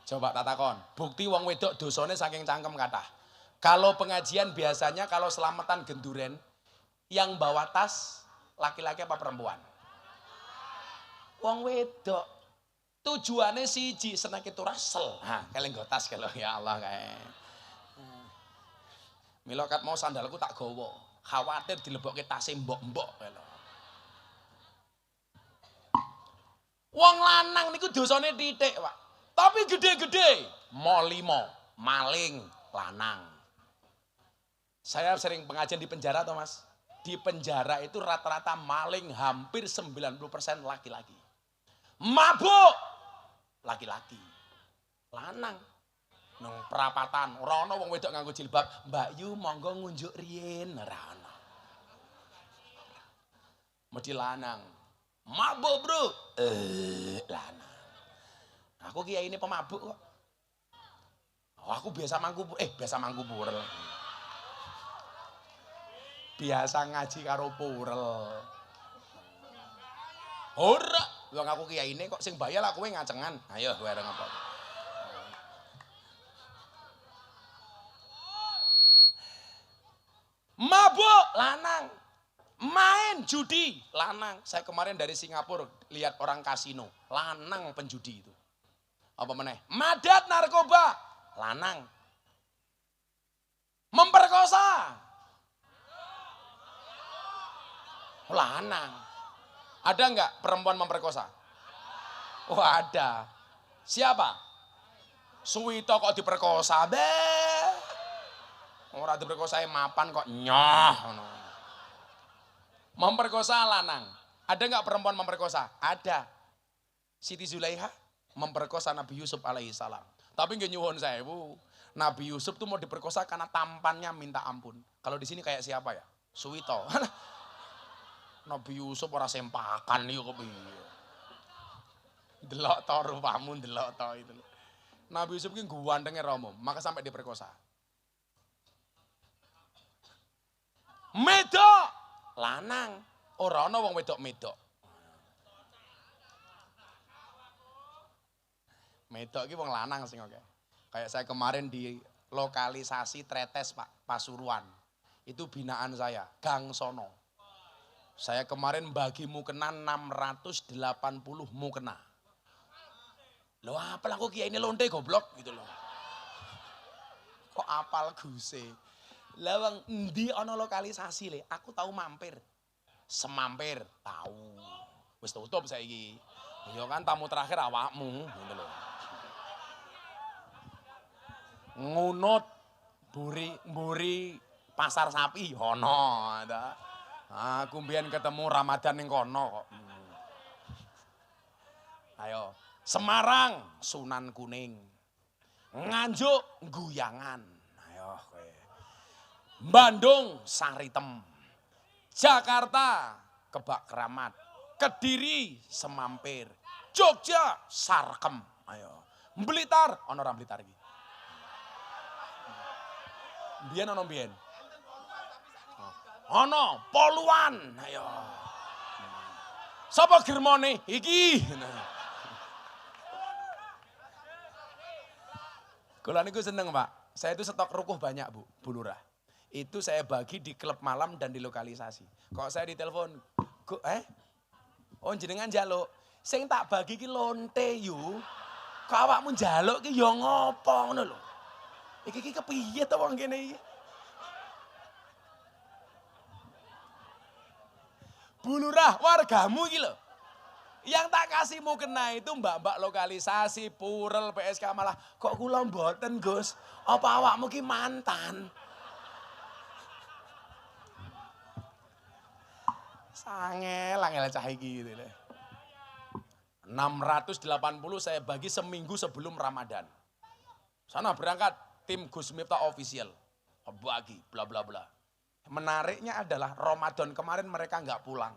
[SPEAKER 2] Coba tak takon, bukti wong wedok dosane saking cangkem kathah. Kalau pengajian biasanya kalau selamatan genduren, yang bawa tas laki-laki apa perempuan? Wong wedok. Tujuannya siji, senang itu rasel. Nah, kalian nggo tas kalau ya Allah kayak. Mila kat mau sandalku tak gowo. Khawatir dilebokke tase mbok-mbok kalau. Wong lanang niku dosane titik, Pak. Tapi gede-gede. Molimo, maling, lanang. Saya sering pengajian di penjara, Mas. Di penjara itu rata-rata maling hampir 90% laki-laki. Mabuk, laki-laki. Lanang. Nang perapatan, ora ana wong wedok nganggo jilbab, Mbak Yu monggo ngunjuk riyen, ora ana. Mesti lanang. Mabuk, Bro. Lanang. Aku kiai ini pemabuk kok. Oh, aku biasa mangku purel. Biasa ngaji karo purel. Ora, wong aku kiai ini kok sing bayar lah kowe ngacengan. Ayo bareng apa. Mabuk lanang. Main judi lanang. Saya kemarin dari Singapura lihat orang kasino, lanang penjudi itu. Apa meneh? Madat narkoba, lanang. Memperkosa, lanang. Ada enggak perempuan memperkosa? Oh ada. Siapa? Suwito kok diperkosa? Ora diperkosa mapan kok nyoh. Memperkosa lanang. Ada enggak perempuan memperkosa? Ada. Siti Zulaiha memperkosa Nabi Yusuf alaihissalam. Tapi nggak nyuwun sewu. Nabi Yusuf tuh mau diperkosa karena tampannya minta ampun. Kalau di sini kayak siapa ya? Suwito. Nabi Yusuf ora sempakan nih kok piye. Delok to rupamu, delok to itu. Nabi Yusuf ki gantenge Romo, maka sampai diperkosa. Medok lanang, ora ana wong wedok-medok. Medok ki wong lanang sing oke. Kayak saya kemarin di lokalisasi Tretes Pak, Pasuruan. Itu binaan saya, Gang Sono. Saya kemarin bagi mukena 680 mukena. Loh apal aku kiai ini lonte goblok gitu loh. Kok apal guse? Lawang endi ana lokalisasi le, aku tahu mampir. Semampir, tahu. Wis tutup saiki. Ya kan tamu terakhir awakmu gitu loh. Ngunut mburi pasar sapi ono ta. Aku mbiyen ketemu Ramadan ning kono kok. Ayo, Semarang Sunan Kuning. Nganjuk Guyangan. Ayo kowe. Bandung Saritem. Jakarta Kebak Keramat. Kediri Semampir. Jogja Sarkem. Ayo. Blitar ana ora Blitar iki. Biyen ana biyen. Ana Poluan. Ayo. Sapa germone iki? Kula niku seneng, Pak. Saya itu stok rukuh banyak, Bu Lurah. Itu saya bagi di klub malam dan di lokalisasi. Kok saya ditelepon, oh jenengan njaluk. Sing tak bagi ki lonte yu. Kok awakmu njaluk ki ya ngopo ngono lho. Iki kepiye to wong kene iki? Bu Lurah, wargamu iki lho. Yang tak kasih mukena itu mbak-mbak lokalisasi, Purel, PSK malah kok kula mboten Gus, apa awakmu ki mantan? Angel cah iki gitu deh. 680 saya bagi seminggu sebelum Ramadan. Sana berangkat tim Gus Miftah official. Bagi bla bla bla. Menariknya adalah Ramadan kemarin mereka nggak pulang.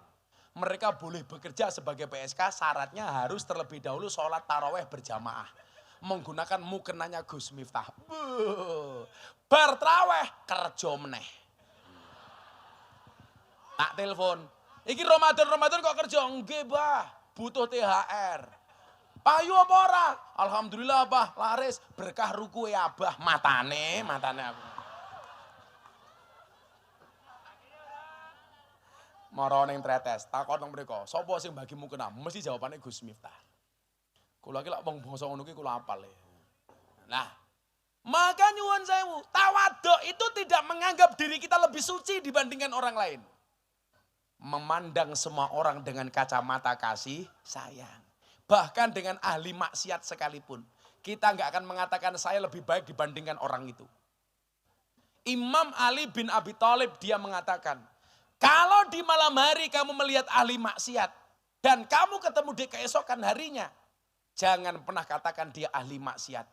[SPEAKER 2] Mereka boleh bekerja sebagai PSK, syaratnya harus terlebih dahulu sholat taraweh berjamaah. Menggunakan mukenanya Gus Miftah. Bar taraweh kerja meneh. Tak telepon. Iki Ramadan kok kerja? Nggih, Bah. Butuh THR. Payu apa ora? Alhamdulillah, Bah. Laris. Berkah ruku ya, Bah. Matane aku. Mara ning Tretes, takon nang mriko, sapa sing bagi mukena? Mesti jawabane Gus Miftah. Kula iki lak wong basa ngono ki kula apal. Nah, maka nyuwun sewu, tawaduk itu tidak menganggap diri kita lebih suci dibandingkan orang lain. Memandang semua orang dengan kacamata kasih sayang. Bahkan dengan ahli maksiat sekalipun. Kita nggak akan mengatakan saya lebih baik dibandingkan orang itu. Imam Ali bin Abi Thalib dia mengatakan, kalau di malam hari kamu melihat ahli maksiat dan kamu ketemu di keesokan harinya, jangan pernah katakan dia ahli maksiat.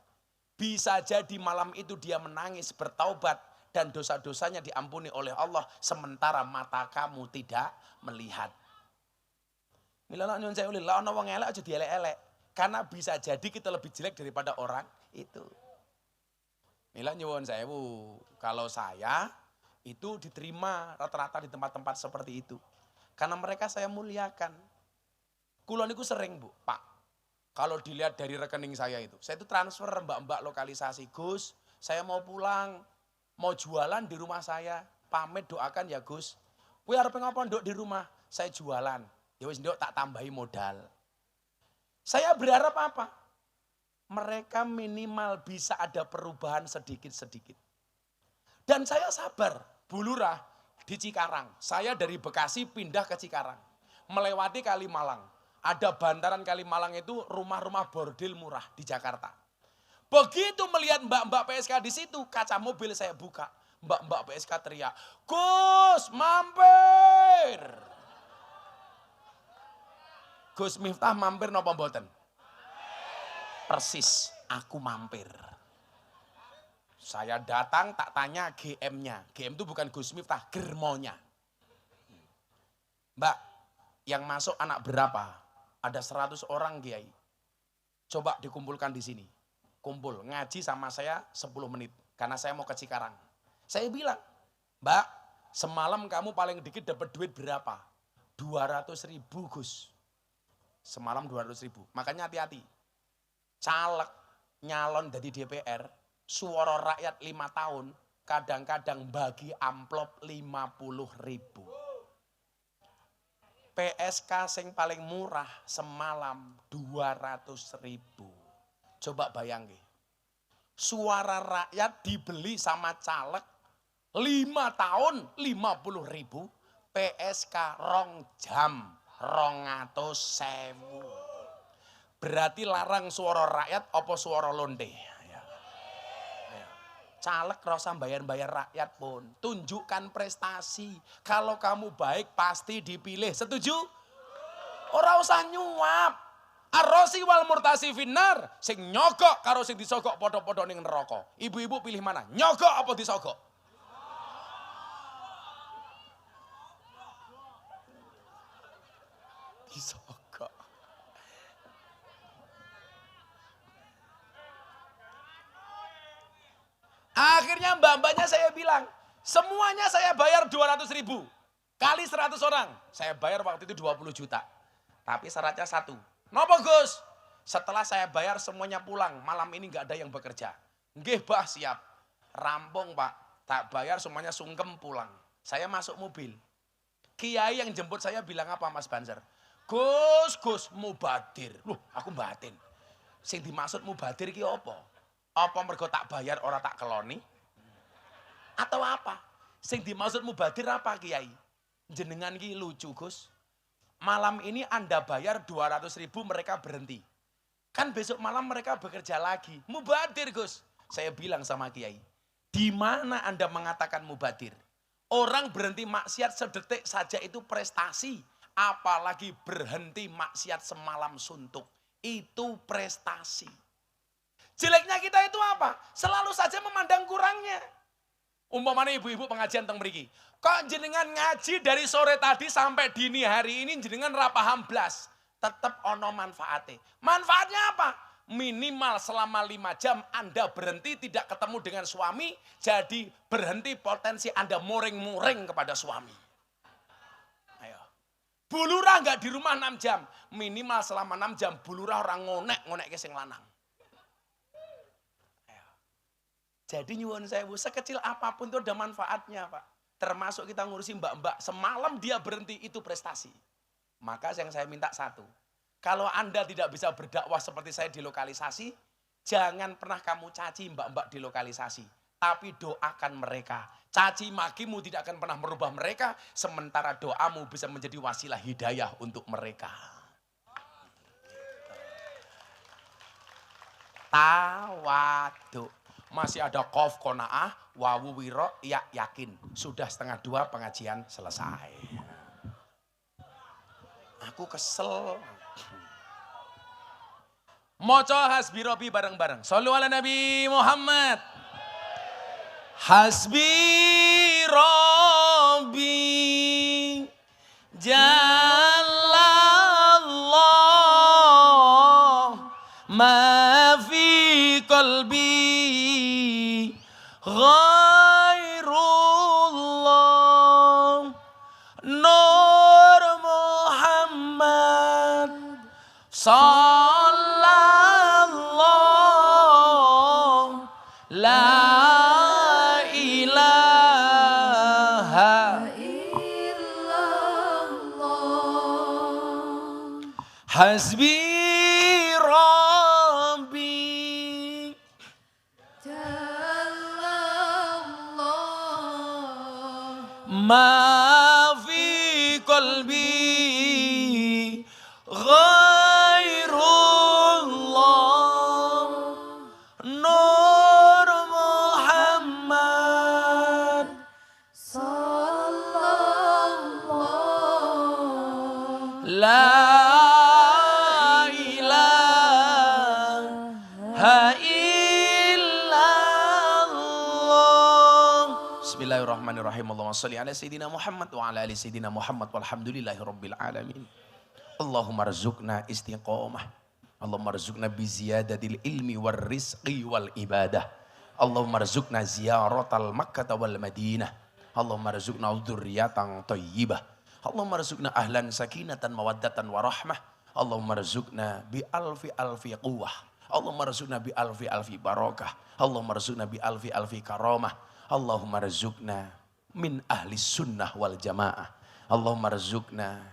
[SPEAKER 2] Bisa jadi malam itu dia menangis bertaubat dan dosa-dosanya diampuni oleh Allah sementara mata kamu tidak melihat. Mila nyuwun sewu lha ana wong elek aja dielek-elek karena bisa jadi kita lebih jelek daripada orang itu. Mila nyuwun sewu, kalau saya itu diterima rata-rata di tempat-tempat seperti itu. Karena mereka saya muliakan. Kula niku sering, Bu, Pak. Kalau dilihat dari rekening saya itu transfer mbak-mbak lokalisasi. Gus, saya mau pulang, mau jualan di rumah saya. Pamit doakan ya Gus. Kowe arep ngapa nduk di rumah? Saya jualan. Ya wis nduk tak tambahi modal. Saya berharap apa? Mereka minimal bisa ada perubahan sedikit-sedikit. Dan saya sabar, Bu Lurah di Cikarang. Saya dari Bekasi pindah ke Cikarang. Melewati Kalimalang. Ada bantaran Kalimalang itu rumah-rumah bordil murah di Jakarta. Begitu melihat mbak-mbak PSK di situ, kaca mobil saya buka. Mbak-mbak PSK teriak, Gus mampir. Gus Miftah mampir napa mboten? Persis, aku mampir. Saya datang tak tanya GM-nya. GM itu bukan Gus Miftah, germonya. Mbak, yang masuk anak berapa? Ada 100 orang Kiai. Coba dikumpulkan di sini. Kumpul, ngaji sama saya 10 menit. Karena saya mau ke Cikarang. Saya bilang, Mbak, semalam kamu paling dikit dapat duit berapa? 200.000 Gus. Semalam 200.000. Makanya hati-hati. Caleg, nyalon dari DPR, suara rakyat 5 tahun, kadang-kadang bagi amplop 50.000. PSK sing paling murah semalam 200.000. Coba bayangin. Suara rakyat dibeli sama caleg 5 tahun 50.000. PSK 2 jam 200.000. Berarti larang suara rakyat apa suara londe? Caleg rasa bayar-bayar rakyat pun. Tunjukkan prestasi. Kalau kamu baik pasti dipilih. Setuju? Ora usah nyuap. Arrosi wal murtasi finnar. Sing nyogok karo sing disogok podo-podo ning neraka. Ibu-ibu pilih mana? Nyogok apa disogok? Disogok. Akhirnya mbak-mbaknya saya bilang, semuanya saya bayar 200.000. Kali 100 orang. Saya bayar waktu itu 20 juta. Tapi syaratnya satu. Napa Gus? Setelah saya bayar semuanya pulang. Malam ini gak ada yang bekerja. Nggih bah siap. Rampung Pak. Tak bayar semuanya sungkem pulang. Saya masuk mobil. Kiai yang jemput saya bilang apa Mas Banser? Gus, mubadir. Loh aku batin. Sing dimaksud mubadir ki apa? Apa mergo tak bayar ora tak keloni? Atau apa? Sing dimaksud mubadir apa Kiai? Jenengan ki lucu Gus. Malam ini Anda bayar 200.000 mereka berhenti. Kan besok malam mereka bekerja lagi. Mubadir Gus. Saya bilang sama Kiai. Di mana Anda mengatakan mubadir? Orang berhenti maksiat sedetik saja itu prestasi. Apalagi berhenti maksiat semalam suntuk. Itu prestasi. Jeleknya kita itu apa? Selalu saja memandang kurangnya. Umpamanya ibu-ibu pengajian teng mriki. Kok jenengan ngaji dari sore tadi sampai dini hari ini jenengan ra paham blas. Tetap ono manfaatnya. Manfaatnya apa? Minimal selama 5 jam Anda berhenti tidak ketemu dengan suami. Jadi berhenti potensi Anda muring-muring kepada suami. Ayo. Bulurah enggak di rumah 6 jam. Minimal selama 6 jam bulurah orang ngonek ke sing lanang. Jadi nyuwun sewu, sekecil apapun itu ada manfaatnya Pak. Termasuk kita ngurusi mbak-mbak, semalam dia berhenti, itu prestasi. Maka yang saya minta satu, kalau Anda tidak bisa berdakwah seperti saya di lokalisasi, jangan pernah kamu caci mbak-mbak di lokalisasi. Tapi doakan mereka. Caci makimu tidak akan pernah merubah mereka, sementara doamu bisa menjadi wasilah hidayah untuk mereka. Tawaduk. Masih ada qaf qanaah, wawu wiro, ya yakin. Sudah 1:30 pengajian selesai. Aku kesel. Moco hasbi robi bareng-bareng. Shollu ala Nabi Muhammad. Hasbi robi jalallah ma fi qalbi ghairullah Nur Muhammad sallallahu la ilaha
[SPEAKER 4] illallah
[SPEAKER 2] hasbi rabbi ma fi qalbi ghairullah Nur Muhammad
[SPEAKER 4] sallallahu
[SPEAKER 2] la ilaha illallah. Bismillahirrahmanirrahim. Allahumma sholli ala sayyidina Muhammad wa ala ali sayyidina Muhammad walhamdulillahi rabbil alamin. Allahumma rzuqna istiqamah Allahumma rzuqna bi ziyadatil ilmi war rizqi wal ibadah. Allahumma rzuqna ziyaratal Makkah wal Madinah. Allahumma rzuqna dzurriyyatan thayyibah. Allahumma rzuqna ahlan sakinatan mawaddatan warahmah. Allahumma rzuqna bi alfi alfi quwwah. Allahumma rzuqna bi alfi alfi barakah. Allahumma rzuqna bi alfi alfi karamah. Allahumma rzuqna min ahli sunnah wal jamaah. Allahumma rzuqna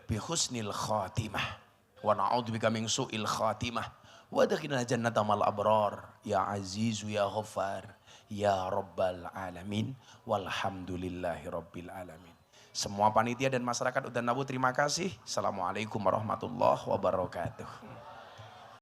[SPEAKER 2] bi husnil khatimah. Wa na'udzubika min su'il khatimah. Wa adkhilna jannata mal abrar. Ya azizu ya ghaffar. Ya rabbal alamin. Walhamdulillahi rabbil alamin. Semua panitia dan masyarakat Udan Nabu terima kasih. Assalamualaikum warahmatullahi wabarakatuh.